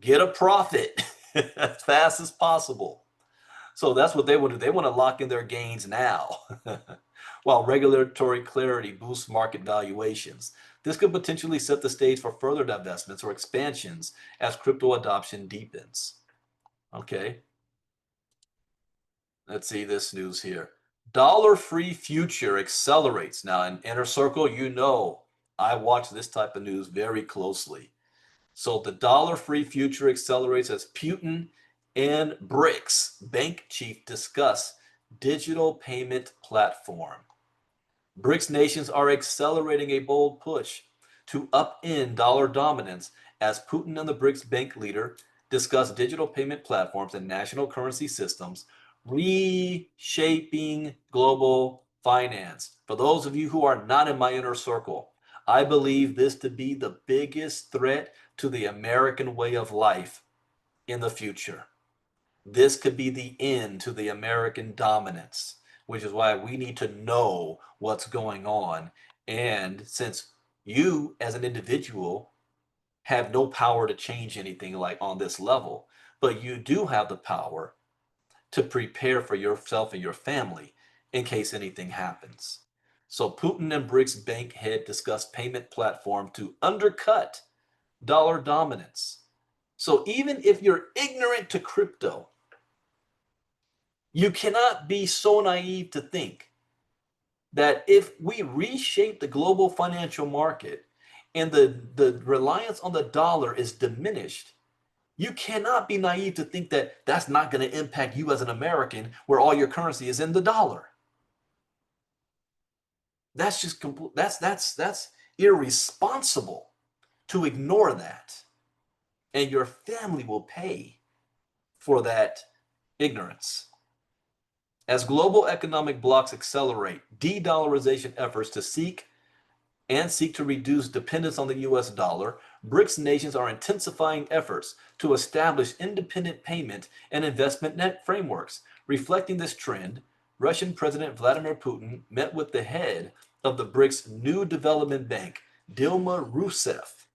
Get a profit as fast as possible. So that's what they want to do. They want to lock in their gains now, while regulatory clarity boosts market valuations. This could potentially set the stage for further divestments or expansions as crypto adoption deepens. Okay. Let's see this news here. Dollar-free future accelerates. Now, in Inner Circle, you know I watch this type of news very closely. So the dollar-free future accelerates as Putin and BRICS bank chief discuss digital payment platform. BRICS nations are accelerating a bold push to upend dollar dominance as Putin and the BRICS bank leader discuss digital payment platforms and national currency systems, reshaping global finance. For those of you who are not in my inner circle, I believe this to be the biggest threat to the American way of life in the future. This could be the end to the American dominance, which is why we need to know what's going on. And since you, as an individual, have no power to change anything like on this level, but you do have the power to prepare for yourself and your family in case anything happens. So Putin and BRICS bank head discussed payment platform to undercut dollar dominance. So even if you're ignorant to crypto, you cannot be so naive to think that if we reshape the global financial market and the reliance on the dollar is diminished, you cannot be naive to think that that's not going to impact you as an American where all your currency is in the dollar. That's just that's irresponsible to ignore that. And your family will pay for that ignorance. As global economic blocs accelerate de-dollarization efforts to seek to reduce dependence on the US dollar, BRICS nations are intensifying efforts to establish independent payment and investment net frameworks. Reflecting this trend, Russian President Vladimir Putin met with the head of the BRICS New Development Bank, Dilma Rousseff,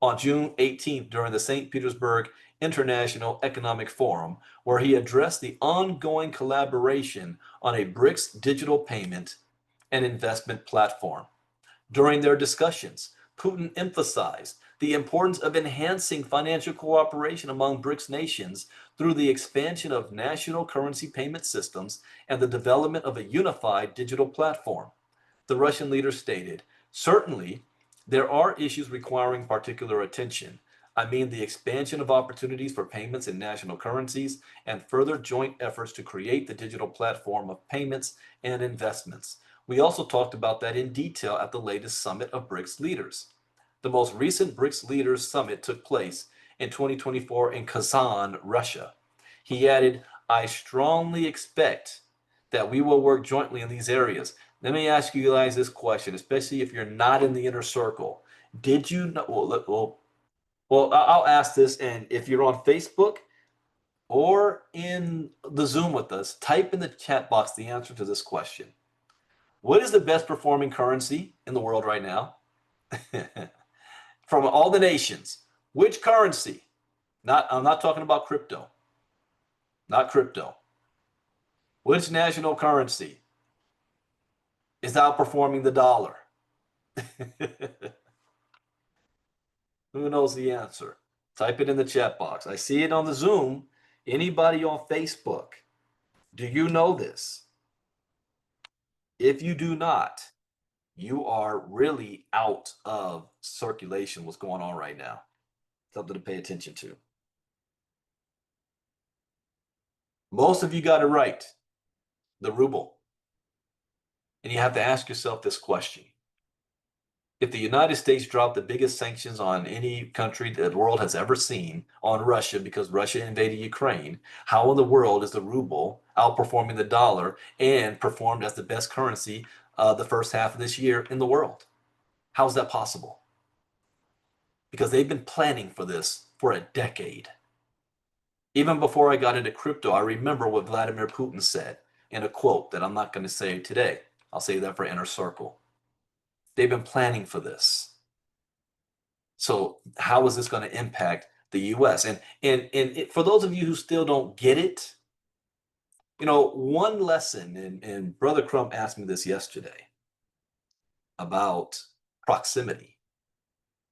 on June 18th during the St. Petersburg International Economic Forum, where he addressed the ongoing collaboration on a BRICS digital payment and investment platform. During their discussions, Putin emphasized the importance of enhancing financial cooperation among BRICS nations through the expansion of national currency payment systems and the development of a unified digital platform. The Russian leader stated, "Certainly, there are issues requiring particular attention. I mean the expansion of opportunities for payments in national currencies and further joint efforts to create the digital platform of payments and investments. We also talked about that in detail at the latest summit of BRICS leaders. The most recent BRICS leaders summit took place in 2024 in Kazan, Russia." He added, "I strongly expect that we will work jointly in these areas." Let me ask you guys this question, especially if you're not in the inner circle. Did you know? Well, I'll ask this, and if you're on Facebook or in the Zoom with us, type in the chat box the answer to this question. What is the best performing currency in the world right now? From all the nations, which currency? I'm not talking about crypto. Not crypto. Which national currency is outperforming the dollar? Who knows the answer? Type it in the chat box. I see it on the Zoom. Anybody on Facebook? Do you know this? If you do not, you are really out of circulation. What's going on right now? Something to pay attention to. Most of you got it right. The ruble. And you have to ask yourself this question. If the United States dropped the biggest sanctions on any country that the world has ever seen on Russia because Russia invaded Ukraine, how in the world is the ruble outperforming the dollar and performed as the best currency the first half of this year in the world? How is that possible? Because they've been planning for this for a decade. Even before I got into crypto, I remember what Vladimir Putin said in a quote that I'm not going to say today. I'll say that for Inner Circle. They've been planning for this. So how is this going to impact the U.S.? And for those of you who still don't get it, one lesson, and Brother Crump asked me this yesterday about proximity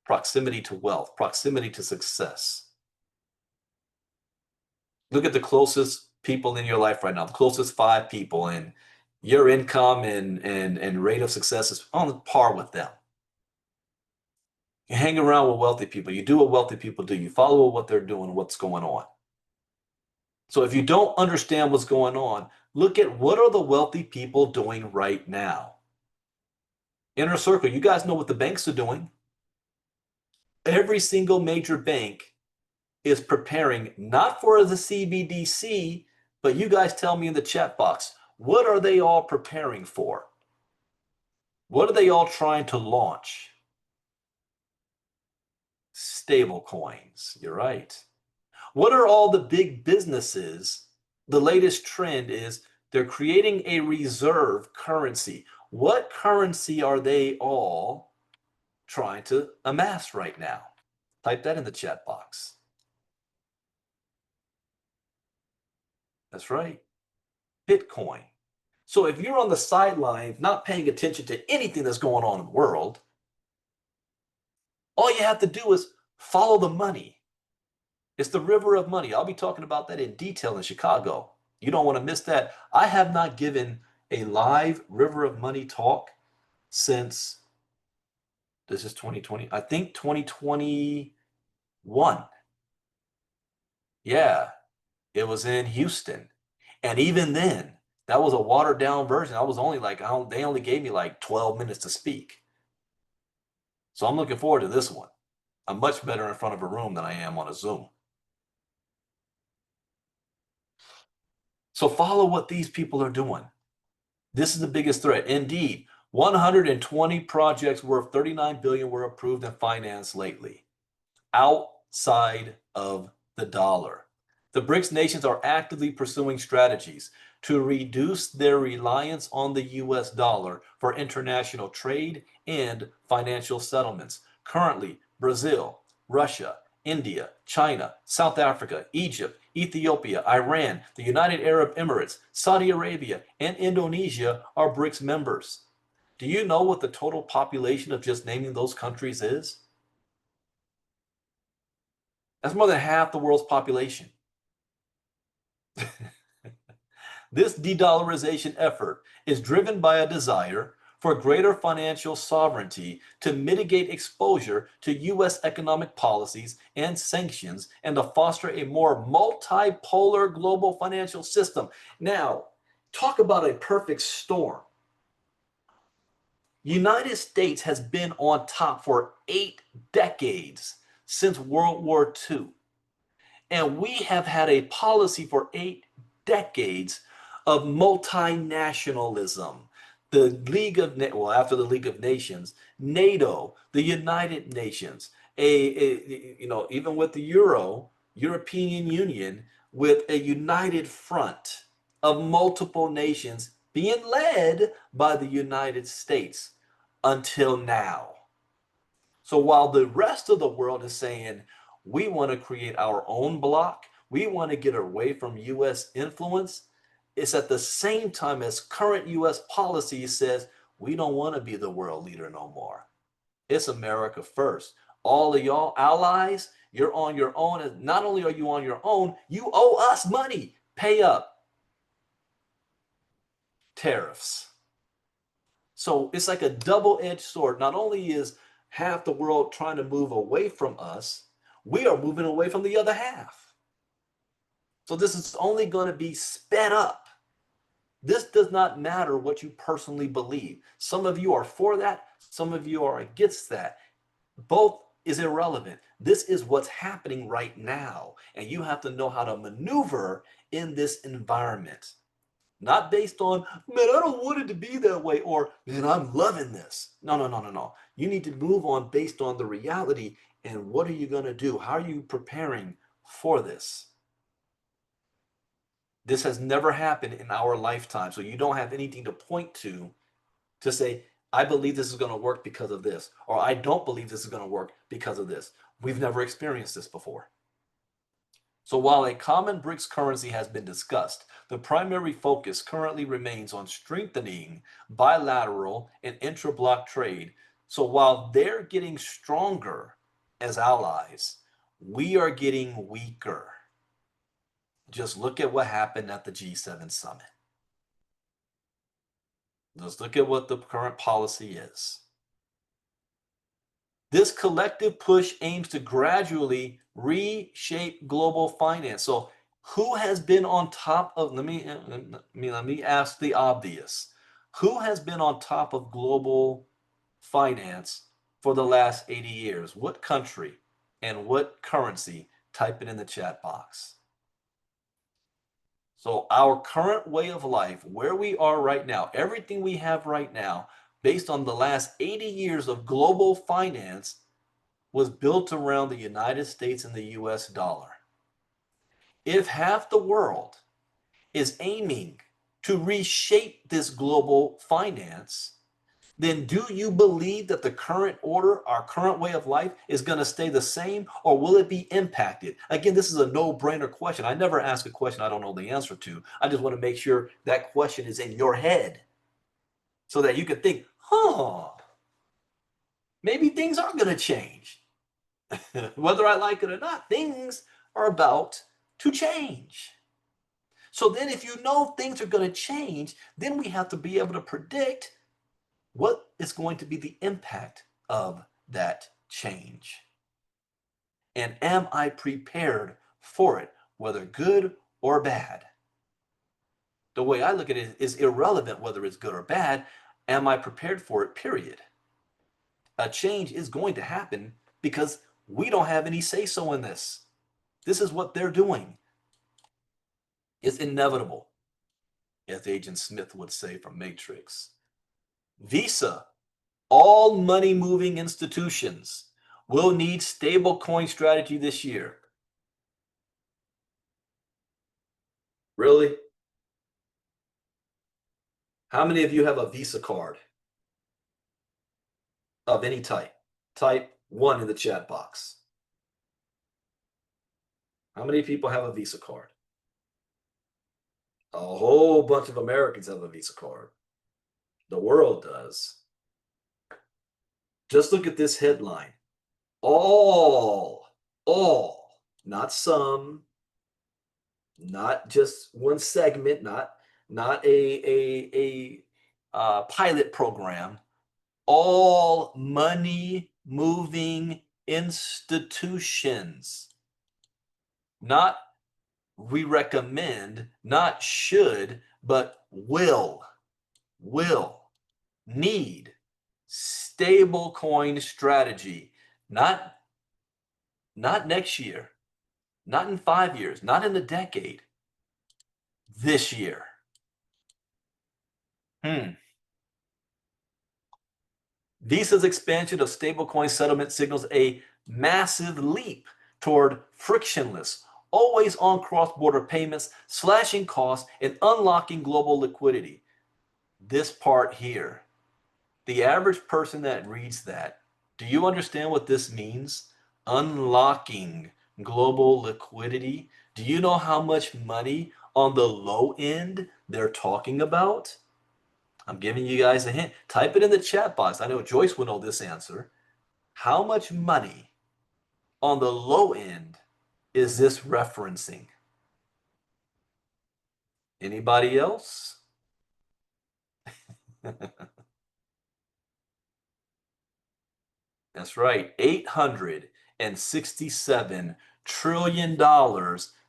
to wealth, proximity to success. Look at the closest people in your life right now, the closest 5 people, and your income and rate of success is on par with them. You hang around with wealthy people. You do what wealthy people do. You follow what they're doing, what's going on. So if you don't understand what's going on, look at what are the wealthy people doing right now. Inner circle, you guys know what the banks are doing. Every single major bank is preparing not for the CBDC, but you guys tell me in the chat box, what are they all preparing for? What are they all trying to launch? Stable coins. You're right. What are all the big businesses? The latest trend is they're creating a reserve currency. What currency are they all trying to amass right now? Type that in the chat box. That's right. Bitcoin. So if you're on the sidelines, not paying attention to anything that's going on in the world, all you have to do is follow the money. It's the river of money. I'll be talking about that in detail in Chicago. You don't want to miss that. I have not given a live river of money talk since this is 2020. I think 2021. Yeah, it was in Houston. And even then, that was a watered down version. I was only like, they only gave me like 12 minutes to speak. So I'm looking forward to this one. I'm much better in front of a room than I am on a Zoom. So follow what these people are doing. This is the biggest threat. Indeed, 120 projects worth 39 billion were approved and financed lately, outside of the dollar. The BRICS nations are actively pursuing strategies to reduce their reliance on the US dollar for international trade and financial settlements. Currently, Brazil, Russia, India, China, South Africa, Egypt, Ethiopia, Iran, the United Arab Emirates, Saudi Arabia, and Indonesia are BRICS members. Do you know what the total population of just naming those countries is? That's more than half the world's population. This de-dollarization effort is driven by a desire for greater financial sovereignty to mitigate exposure to U.S. economic policies and sanctions and to foster a more multipolar global financial system. Now, talk about a perfect storm. United States has been on top for 8 decades since World War II. And we have had a policy for 8 decades of multinationalism. The League of well, after the League of Nations, NATO, the United Nations, even with the European Union, with a united front of multiple nations being led by the United States until now. So while the rest of the world is saying, we want to create our own bloc, we want to get away from US influence, it's at the same time as current US policy says, we don't want to be the world leader no more. It's America first. All of y'all allies, you're on your own. And not only are you on your own, you owe us money. Pay up. Tariffs. So it's like a double-edged sword. Not only is half the world trying to move away from us, we are moving away from the other half. So this is only going to be sped up. This does not matter what you personally believe. Some of you are for that. Some of you are against that. Both is irrelevant. This is what's happening right now. And you have to know how to maneuver in this environment. Not based on, man, I don't want it to be that way, or, man, I'm loving this. No. You need to move on based on the reality and what are you going to do? How are you preparing for this? This has never happened in our lifetime, so you don't have anything to point to say, I believe this is going to work because of this, or I don't believe this is going to work because of this. We've never experienced this before. So while a common BRICS currency has been discussed, the primary focus currently remains on strengthening bilateral and intra-block trade. So while they're getting stronger as allies, we are getting weaker. Just look at what happened at the G7 summit. Let's look at what the current policy is. This collective push aims to gradually reshape global finance. So who has been on top of, let me ask the obvious. Who has been on top of global finance for the last 80 years? What country and what currency? Type it in the chat box. So our current way of life, where we are right now, everything we have right now, based on the last 80 years of global finance, was built around the United States and the US dollar. If half the world is aiming to reshape this global finance, then do you believe that the current order, our current way of life, is going to stay the same, or will it be impacted? Again, this is a no-brainer question. I never ask a question I don't know the answer to. I just want to make sure that question is in your head so that you can think, maybe things are going to change. Whether I like it or not, things are about to change. So then if you know things are going to change, then we have to be able to predict what is going to be the impact of that change. And am I prepared for it, whether good or bad? The way I look at it is irrelevant whether it's good or bad. Am I prepared for it, period? A change is going to happen because we don't have any say-so in this. This is what they're doing. It's inevitable, as Agent Smith would say from Matrix. Visa, all money-moving institutions will need stablecoin strategy this year. Really? How many of you have a Visa card of any type? Type 1 in the chat box. How many people have a Visa card? A whole bunch of Americans have a Visa card. The world does. Just look at this headline. All, not some, not just one segment, not a pilot program. All money moving institutions. Not we recommend, not should, but will need stablecoin strategy. Not next year, not in 5 years, not in a decade. This year. Visa's expansion of stablecoin settlement signals a massive leap toward frictionless, always-on cross-border payments, slashing costs, and unlocking global liquidity. This part here, the average person that reads that, do you understand what this means? Unlocking global liquidity. Do you know how much money on the low end they're talking about? I'm giving you guys a hint. Type it in the chat box. I know Joyce will know this answer. How much money on the low end is this referencing? Anybody else? That's right, $867 trillion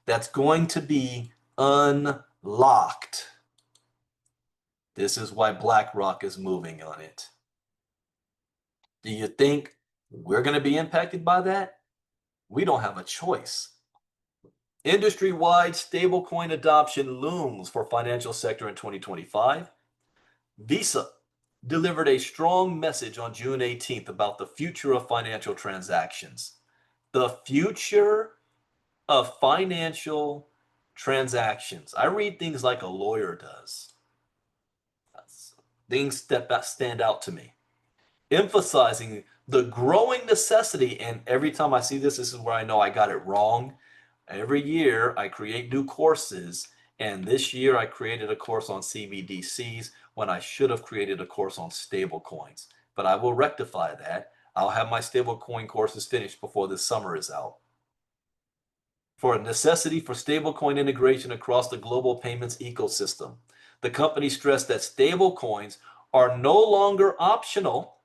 that's going to be unlocked. This is why BlackRock is moving on it. Do you think we're going to be impacted by that? We don't have a choice. Industry-wide stablecoin adoption looms for financial sector in 2025. Visa delivered a strong message on June 18th about the future of financial transactions. The future of financial transactions. I read things like a lawyer does. Things that stand out to me. Emphasizing the growing necessity, and every time I see this, this is where I know I got it wrong. Every year I create new courses, and this year I created a course on CBDCs when I should have created a course on stable coins. But I will rectify that. I'll have my stablecoin courses finished before this summer is out. For a necessity for stablecoin integration across the global payments ecosystem, the company stressed that stablecoins are no longer optional.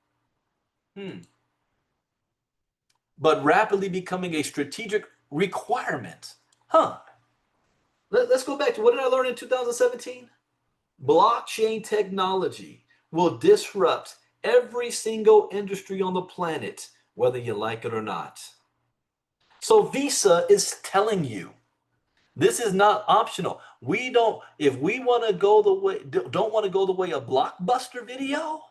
but rapidly becoming a strategic requirement. Huh. Let's go back to what did I learn in 2017? Blockchain technology will disrupt every single industry on the planet, whether you like it or not. So Visa is telling you this is not optional. We don't, if we want to go the way, don't want to go the way of Blockbuster Video,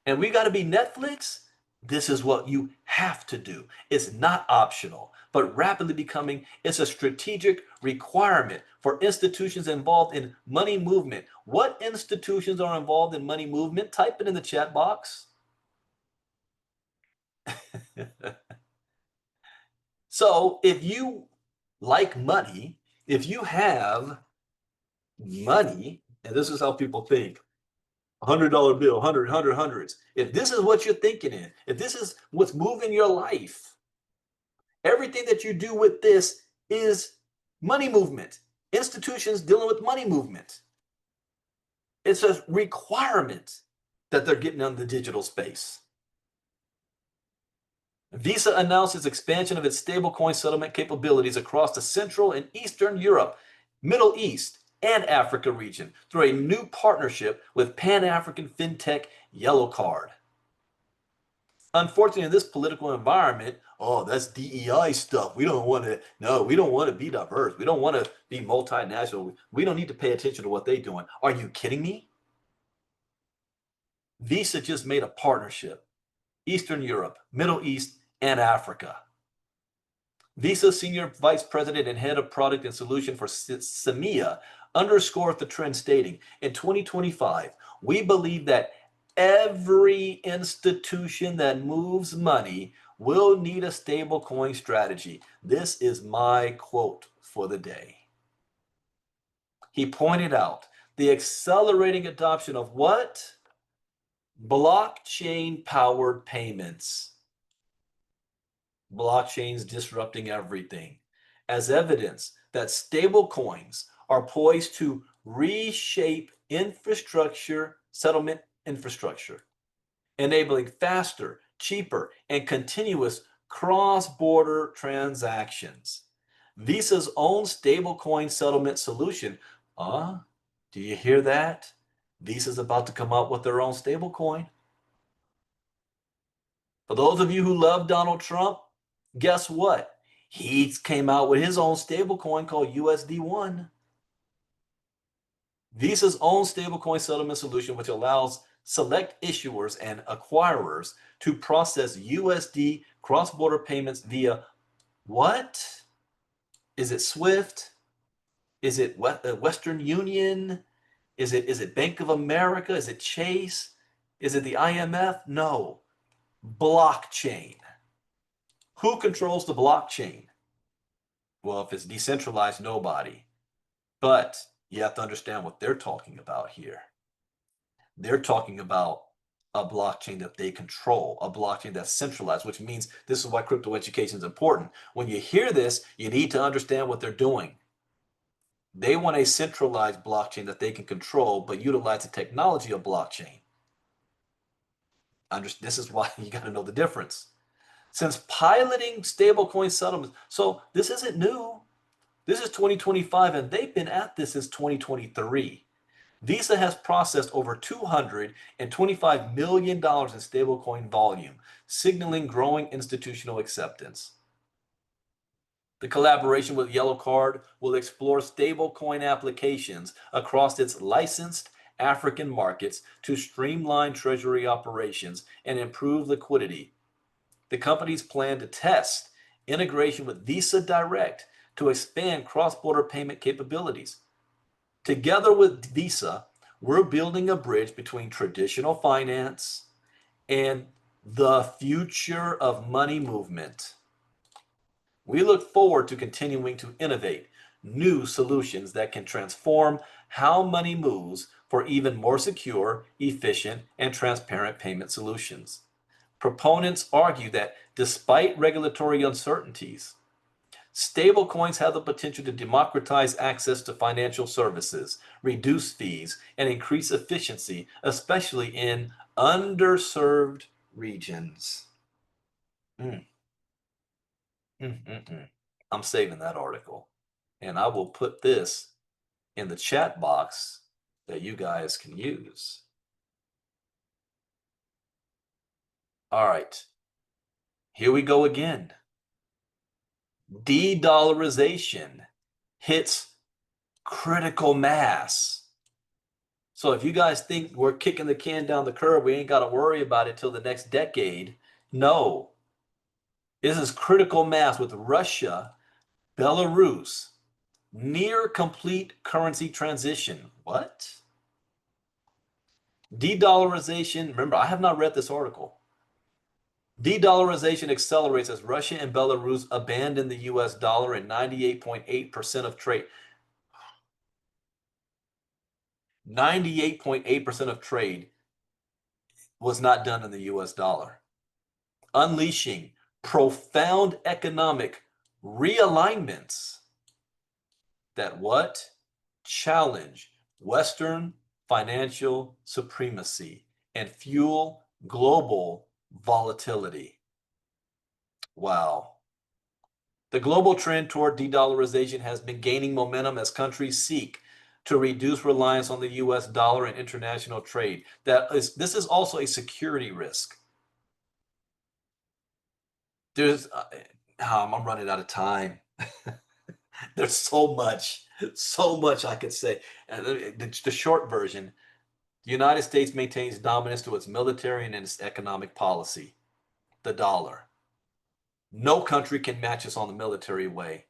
and we got to be Netflix, this is what you have to do. It's not optional, but rapidly becoming, it's a strategic requirement for institutions involved in money movement. What institutions are involved in money movement? Type it in the chat box. So if you like money, if you have money, and this is how people think, $100 bill, hundreds. If this is what you're thinking in, if this is what's moving your life, everything that you do with this is money movement. Institutions dealing with money movement. It's a requirement that they're getting on the digital space. Visa announced its expansion of its stablecoin settlement capabilities across the Central and Eastern Europe, Middle East, and Africa region through a new partnership with Pan-African fintech Yellow Card. Unfortunately, in this political environment, oh, that's DEI stuff. We don't want to, no, we don't want to be diverse. We don't want to be multinational. We don't need to pay attention to what they're doing. Are you kidding me? Visa just made a partnership, Eastern Europe, Middle East, and Africa. Visa Senior Vice President and Head of Product and Solution for CEMEA underscored the trend, stating, in 2025, we believe that every institution that moves money will need a stablecoin strategy. This is my quote for the day. He pointed out the accelerating adoption of what? Blockchain-powered payments. Blockchains disrupting everything, as evidence that stable coins are poised to reshape infrastructure, settlement infrastructure, enabling faster, cheaper, and continuous cross-border transactions. Visa's own stablecoin settlement solution, do you hear that? Visa's about to come out with their own stablecoin. For those of you who love Donald Trump, guess what? He came out with his own stablecoin called USD1. Visa's own stablecoin settlement solution, which allows select issuers and acquirers to process USD cross-border payments via what? Is it SWIFT? Is it Western Union? Is it Bank of America? Is it Chase? Is it the IMF? No. Blockchain. Who controls the blockchain? Well, if it's decentralized, nobody. But you have to understand what they're talking about here. They're talking about a blockchain that they control, a blockchain that's centralized, which means this is why crypto education is important. When you hear this, you need to understand what they're doing. They want a centralized blockchain that they can control, but utilize the technology of blockchain. This is why you got to know the difference. Since piloting stablecoin settlements, so this isn't new. This is 2025, and they've been at this since 2023. Visa has processed over $225 million in stablecoin volume, signaling growing institutional acceptance. The collaboration with Yellow Card will explore stablecoin applications across its licensed African markets to streamline treasury operations and improve liquidity. The companies plan to test integration with Visa Direct to expand cross-border payment capabilities. Together with Visa, we're building a bridge between traditional finance and the future of money movement. We look forward to continuing to innovate new solutions that can transform how money moves for even more secure, efficient, and transparent payment solutions. Proponents argue that despite regulatory uncertainties, stablecoins have the potential to democratize access to financial services, reduce fees, and increase efficiency, especially in underserved regions. Mm, I'm saving that article, and I will put this in the chat box that you guys can use. All right, here we go again. De-dollarization hits critical mass. So if you guys think we're kicking the can down the curb, we ain't got to worry about it till the next decade. No, this is critical mass with Russia, Belarus, near complete currency transition. What? De-dollarization. Remember, I have not read this article. De-dollarization accelerates as Russia and Belarus abandon the US dollar and 98.8% of trade. 98.8% of trade was not done in the US dollar, unleashing profound economic realignments that what? Challenge Western financial supremacy and fuel global volatility. Wow. The global trend toward de-dollarization has been gaining momentum as countries seek to reduce reliance on the US dollar in international trade. This is also a security risk. I'm running out of time. There's so much I could say. The short version, the United States maintains dominance through its military and its economic policy, the dollar. No country can match us on the military way.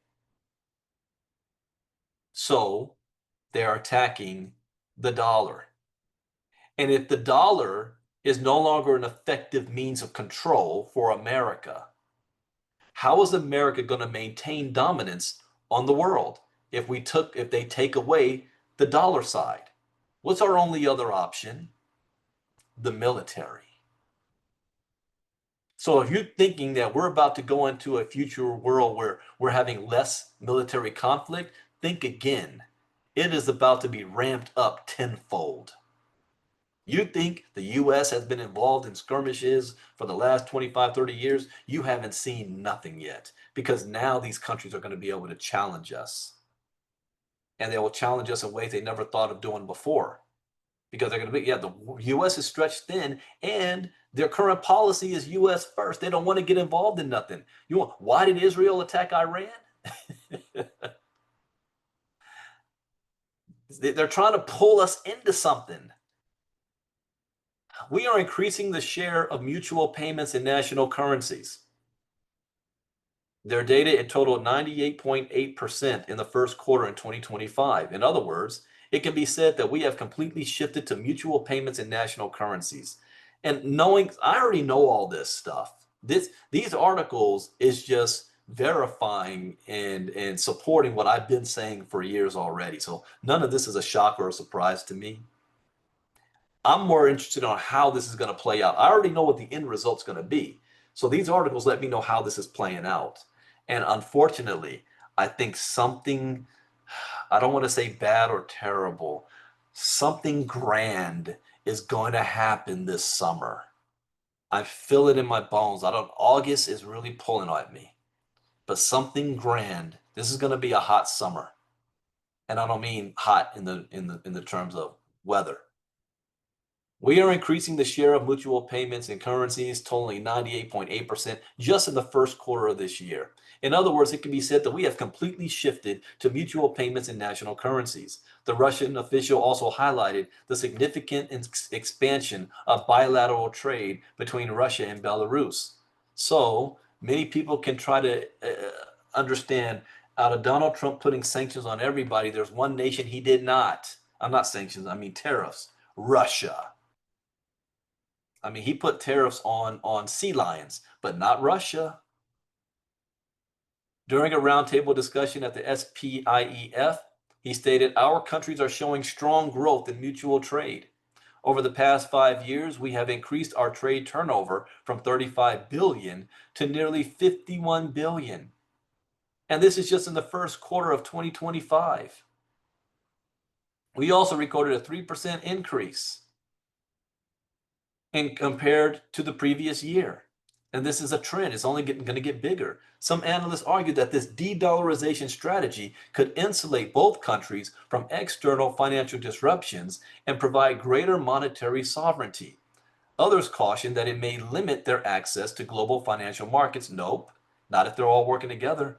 So they are attacking the dollar. And if the dollar is no longer an effective means of control for America, how is America going to maintain dominance on the world if they take away the dollar side? What's our only other option? The military. So if you're thinking that we're about to go into a future world where we're having less military conflict, think again. It is about to be ramped up tenfold. You think the US has been involved in skirmishes for the last 25, 30 years? You haven't seen nothing yet, because now these countries are going to be able to challenge us. And they will challenge us in ways they never thought of doing before. Because they're going to be, the US is stretched thin, and their current policy is US first. They don't want to get involved in nothing. Why did Israel attack Iran? They're trying to pull us into something. We are increasing the share of mutual payments in national currencies. Their data, it totaled 98.8% in the first quarter in 2025. In other words, it can be said that we have completely shifted to mutual payments in national currencies. And I already know all this stuff. These articles is just verifying and supporting what I've been saying for years already. So none of this is a shock or a surprise to me. I'm more interested on how this is going to play out. I already know what the end result's going to be. So these articles let me know how this is playing out. And unfortunately, I think something, I don't want to say bad or terrible, something grand is going to happen this summer. I feel it in my bones. August is really pulling at me. But something grand. This is going to be a hot summer. And I don't mean hot in the terms of weather. We are increasing the share of mutual payments in currencies, totaling 98.8% just in the first quarter of this year. In other words, it can be said that we have completely shifted to mutual payments in national currencies. The Russian official also highlighted the significant expansion of bilateral trade between Russia and Belarus. So many people can try to understand, out of Donald Trump putting sanctions on everybody, there's one nation he did not. I'm not sanctions, I mean tariffs. Russia. I mean, he put tariffs on sea lions, but not Russia. During a roundtable discussion at the SPIEF, he stated, "Our countries are showing strong growth in mutual trade. Over the past 5 years, we have increased our trade turnover from 35 billion to nearly 51 billion. And this is just in the first quarter of 2025. We also recorded a 3% increase compared to the previous year. And this is a trend. It's only going to get bigger. Some analysts argue that this de-dollarization strategy could insulate both countries from external financial disruptions and provide greater monetary sovereignty. Others caution that it may limit their access to global financial markets. Nope, not if they're all working together.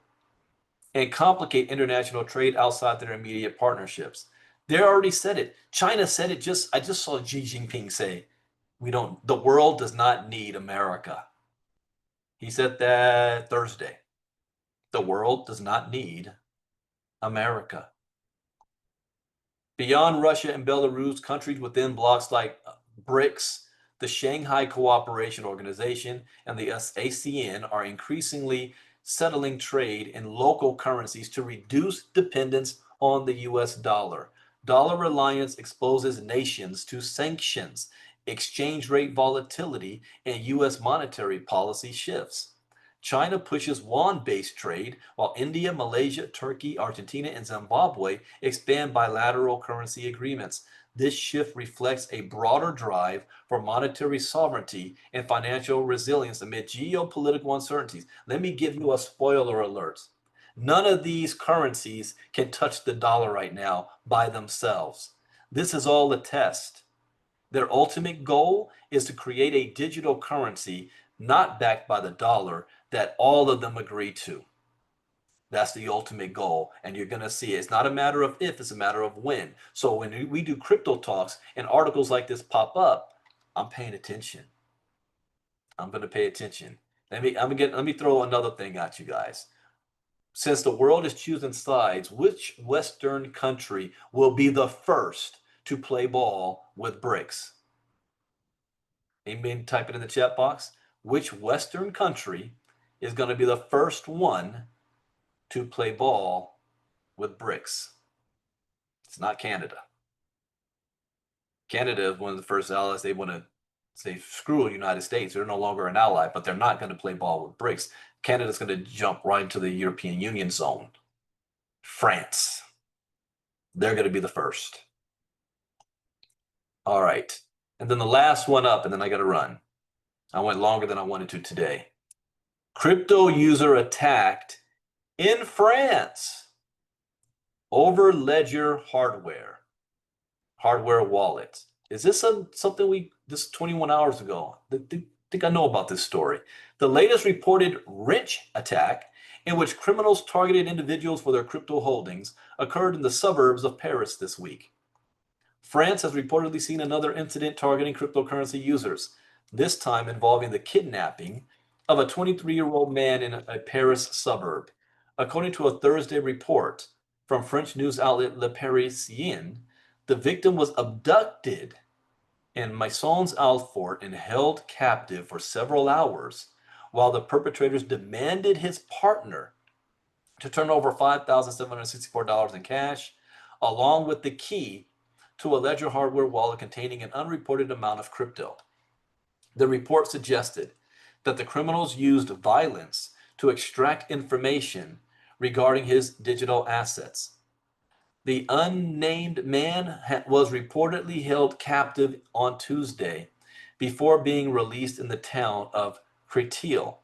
And complicate international trade outside their immediate partnerships. They already said it. China said it I just saw Xi Jinping say, the world does not need America. He said that Thursday. The world does not need America. Beyond Russia and Belarus, countries within blocs like BRICS, the Shanghai Cooperation Organization, and the ASEAN are increasingly settling trade in local currencies to reduce dependence on the US dollar. Dollar reliance exposes nations to sanctions, exchange rate volatility, and US monetary policy shifts. China pushes yuan-based trade, while India, Malaysia, Turkey, Argentina, and Zimbabwe expand bilateral currency agreements. This shift reflects a broader drive for monetary sovereignty and financial resilience amid geopolitical uncertainties. Let me give you a spoiler alert. None of these currencies can touch the dollar right now by themselves. This is all a test. Their ultimate goal is to create a digital currency not backed by the dollar that all of them agree to. That's the ultimate goal. And you're going to see it. It's not a matter of if, it's a matter of when. So when we do crypto talks and articles like this pop up, I'm paying attention. I'm going to pay attention. Let me throw another thing at you guys. Since the world is choosing sides, which Western country will be the first to play ball with BRICS? Anybody type it in the chat box? Which Western country is going to be the first one to play ball with BRICS? It's not Canada. Canada is one of the first allies. They want to say, screw the United States. They're no longer an ally, but they're not going to play ball with BRICS. Canada's going to jump right into the European Union zone. France. They're going to be the first. All right. And then the last one up, and then I got to run. I went longer than I wanted to today. Crypto user attacked in France over ledger hardware wallet. Is this something this 21 hours ago? I think I know about this story. The latest reported wrench attack in which criminals targeted individuals for their crypto holdings occurred in the suburbs of Paris this week. France has reportedly seen another incident targeting cryptocurrency users, this time involving the kidnapping of a 23-year-old man in a Paris suburb. According to a Thursday report from French news outlet Le Parisien, the victim was abducted in Maisons Alfort and held captive for several hours while the perpetrators demanded his partner to turn over $5,764 in cash, along with the key to a ledger hardware wallet containing an unreported amount of crypto. The report suggested that the criminals used violence to extract information regarding his digital assets. The unnamed man was reportedly held captive on Tuesday before being released in the town of Créteil.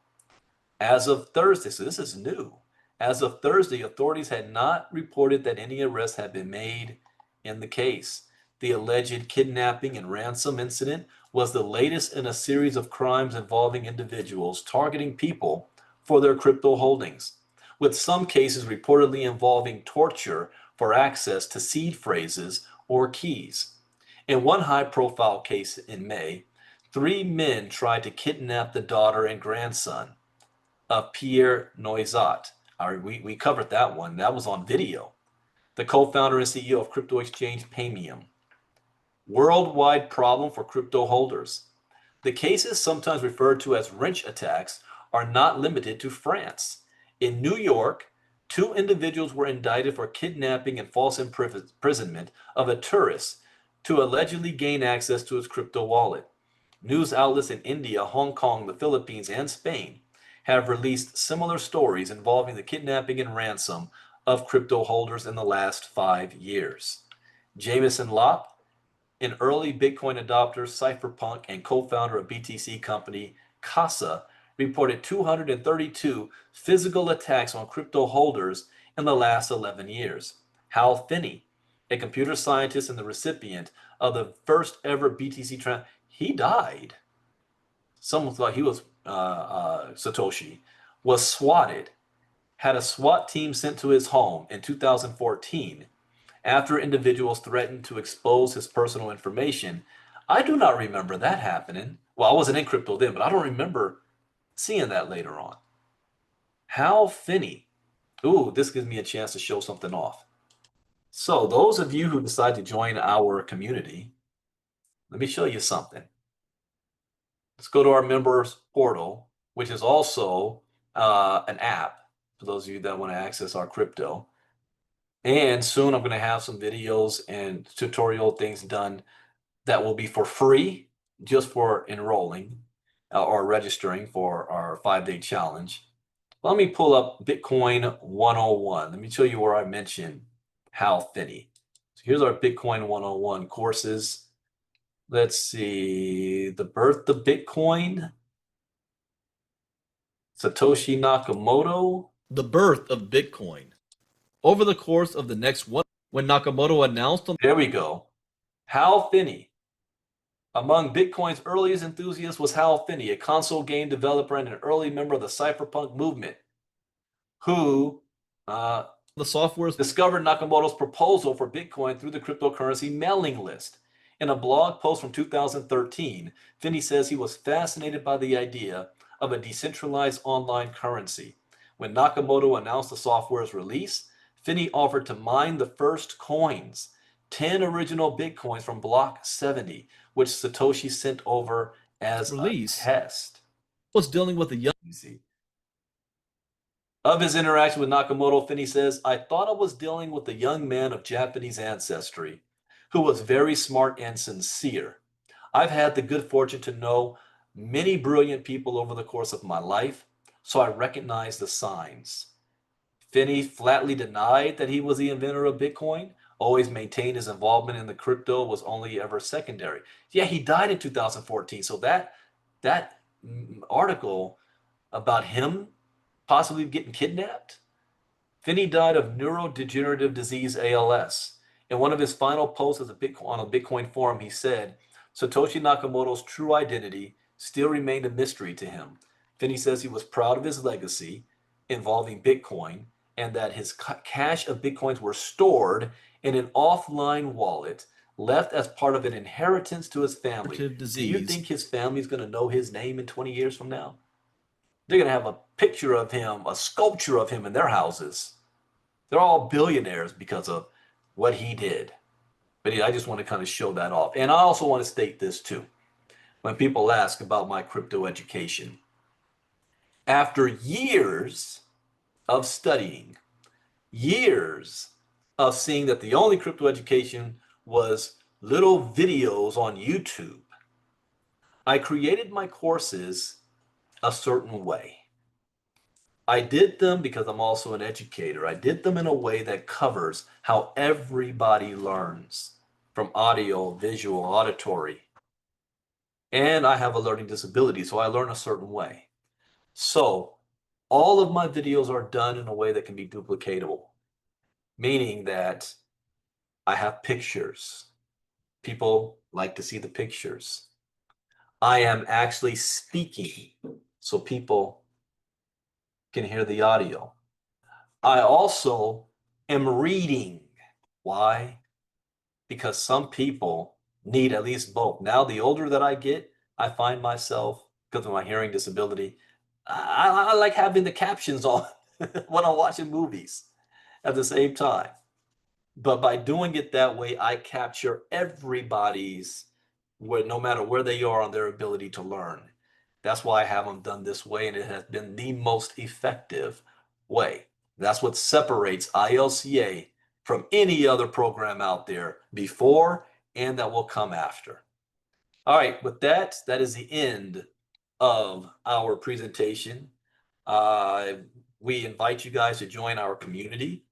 As of Thursday, so this is new. As of Thursday, authorities had not reported that any arrests had been made in the case. The alleged kidnapping and ransom incident was the latest in a series of crimes involving individuals targeting people for their crypto holdings, with some cases reportedly involving torture for access to seed phrases or keys. In one high-profile case in May, 3 men tried to kidnap the daughter and grandson of Pierre Noisat. We covered that one. That was on video. The co-founder and CEO of crypto exchange Paymium. Worldwide problem for crypto holders. The cases, sometimes referred to as wrench attacks, are not limited to France. In New York, 2 individuals were indicted for kidnapping and false imprisonment of a tourist to allegedly gain access to his crypto wallet. News outlets in India, Hong Kong, the Philippines, and Spain have released similar stories involving the kidnapping and ransom of crypto holders in the last 5 years. Jameson Lopp, an early Bitcoin adopter, cypherpunk, and co-founder of BTC company Casa, reported 232 physical attacks on crypto holders in the last 11 years. Hal Finney, a computer scientist and the recipient of the first ever BTC he died. Someone thought he was Satoshi, was swatted, had a SWAT team sent to his home in 2014 after individuals threatened to expose his personal information. I do not remember that happening. Well, I wasn't in crypto then, but I don't remember seeing that later on. Hal Finney. Ooh, this gives me a chance to show something off. So those of you who decide to join our community, let me show you something. Let's go to our members portal, which is also an app for those of you that want to access our crypto. And soon I'm going to have some videos and tutorial things done that will be for free just for enrolling or registering for our 5-day challenge. Let me pull up Bitcoin 101. Let me show you where I mentioned Hal Finney. So here's our Bitcoin 101 courses. Let's see, the birth of Bitcoin, Satoshi Nakamoto. The birth of Bitcoin. Over the course of the next one, when Nakamoto announced on There we go. Hal Finney. Among Bitcoin's earliest enthusiasts was Hal Finney, a console game developer and an early member of the cypherpunk movement, who the software's discovered Nakamoto's proposal for Bitcoin through the cryptocurrency mailing list. In a blog post from 2013, Finney says he was fascinated by the idea of a decentralized online currency. When Nakamoto announced the software's release, Finney offered to mine the first coins, 10 original Bitcoins from Block 70, which Satoshi sent over as release a test. Was dealing with a young Of his interaction with Nakamoto, Finney says, I thought I was dealing with a young man of Japanese ancestry who was very smart and sincere. I've had the good fortune to know many brilliant people over the course of my life, so I recognize the signs. Finney flatly denied that he was the inventor of Bitcoin, always maintained his involvement in the crypto was only ever secondary. Yeah, he died in 2014, so that article about him possibly getting kidnapped, Finney died of neurodegenerative disease ALS. In one of his final posts on a Bitcoin forum, he said, Satoshi Nakamoto's true identity still remained a mystery to him. Finney says he was proud of his legacy involving Bitcoin and that his cache of Bitcoins were stored in an offline wallet left as part of an inheritance to his family. Do you think his family is going to know his name in 20 years from now? They're going to have a picture of him, a sculpture of him in their houses. They're all billionaires because of what he did. But I just want to kind of show that off. And I also want to state this too. When people ask about my crypto education, after years of studying, years of seeing that the only crypto education was little videos on YouTube, I created my courses a certain way. I did them because I'm also an educator. I did them in a way that covers how everybody learns, from audio, visual, auditory. And I have a learning disability, so I learn a certain way. So all of my videos are done in a way that can be duplicatable, meaning that I have pictures. People like to see the pictures. I am actually speaking so people can hear the audio. I also am reading. Why? Because some people need at least both. Now, the older that I get, I find myself, because of my hearing disability, I like having the captions on when I'm watching movies at the same time. But by doing it that way, I capture everybody's, no matter where they are, on their ability to learn. That's why I have them done this way, and it has been the most effective way. That's what separates ILCA from any other program out there before and that will come after. All right, with that, that is the end of our presentation. We invite you guys to join our community.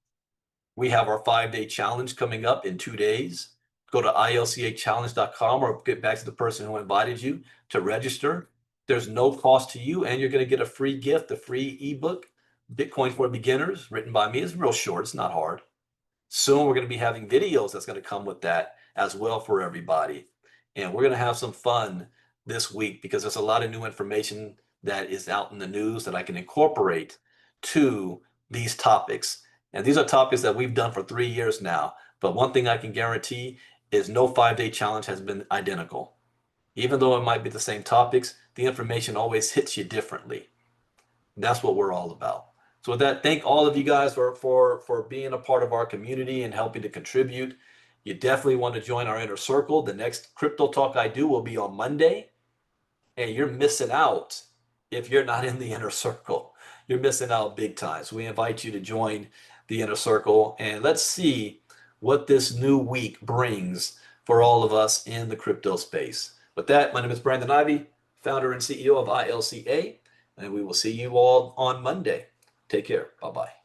We have our 5-day challenge coming up in 2 days. Go to ilcachallenge.com or get back to the person who invited you to register. There's no cost to you, and you're going to get a free gift, a free ebook, Bitcoin for Beginners, written by me. It's real short. It's not hard. Soon we're going to be having videos that's going to come with that as well for everybody. And we're going to have some fun this week because there's a lot of new information that is out in the news that I can incorporate to these topics. And these are topics that we've done for 3 years now. But one thing I can guarantee is no 5-day challenge has been identical. Even though it might be the same topics, the information always hits you differently. And that's what we're all about. So with that, thank all of you guys for being a part of our community and helping to contribute. You definitely want to join our inner circle. The next crypto talk I do will be on Monday, and you're missing out if you're not in the inner circle. You're missing out big time. So we invite you to join the inner circle, and let's see what this new week brings for all of us in the crypto space. With that, my name is Brandon Ivey, founder and CEO of ILCA, and we will see you all on Monday. Take care. Bye-bye.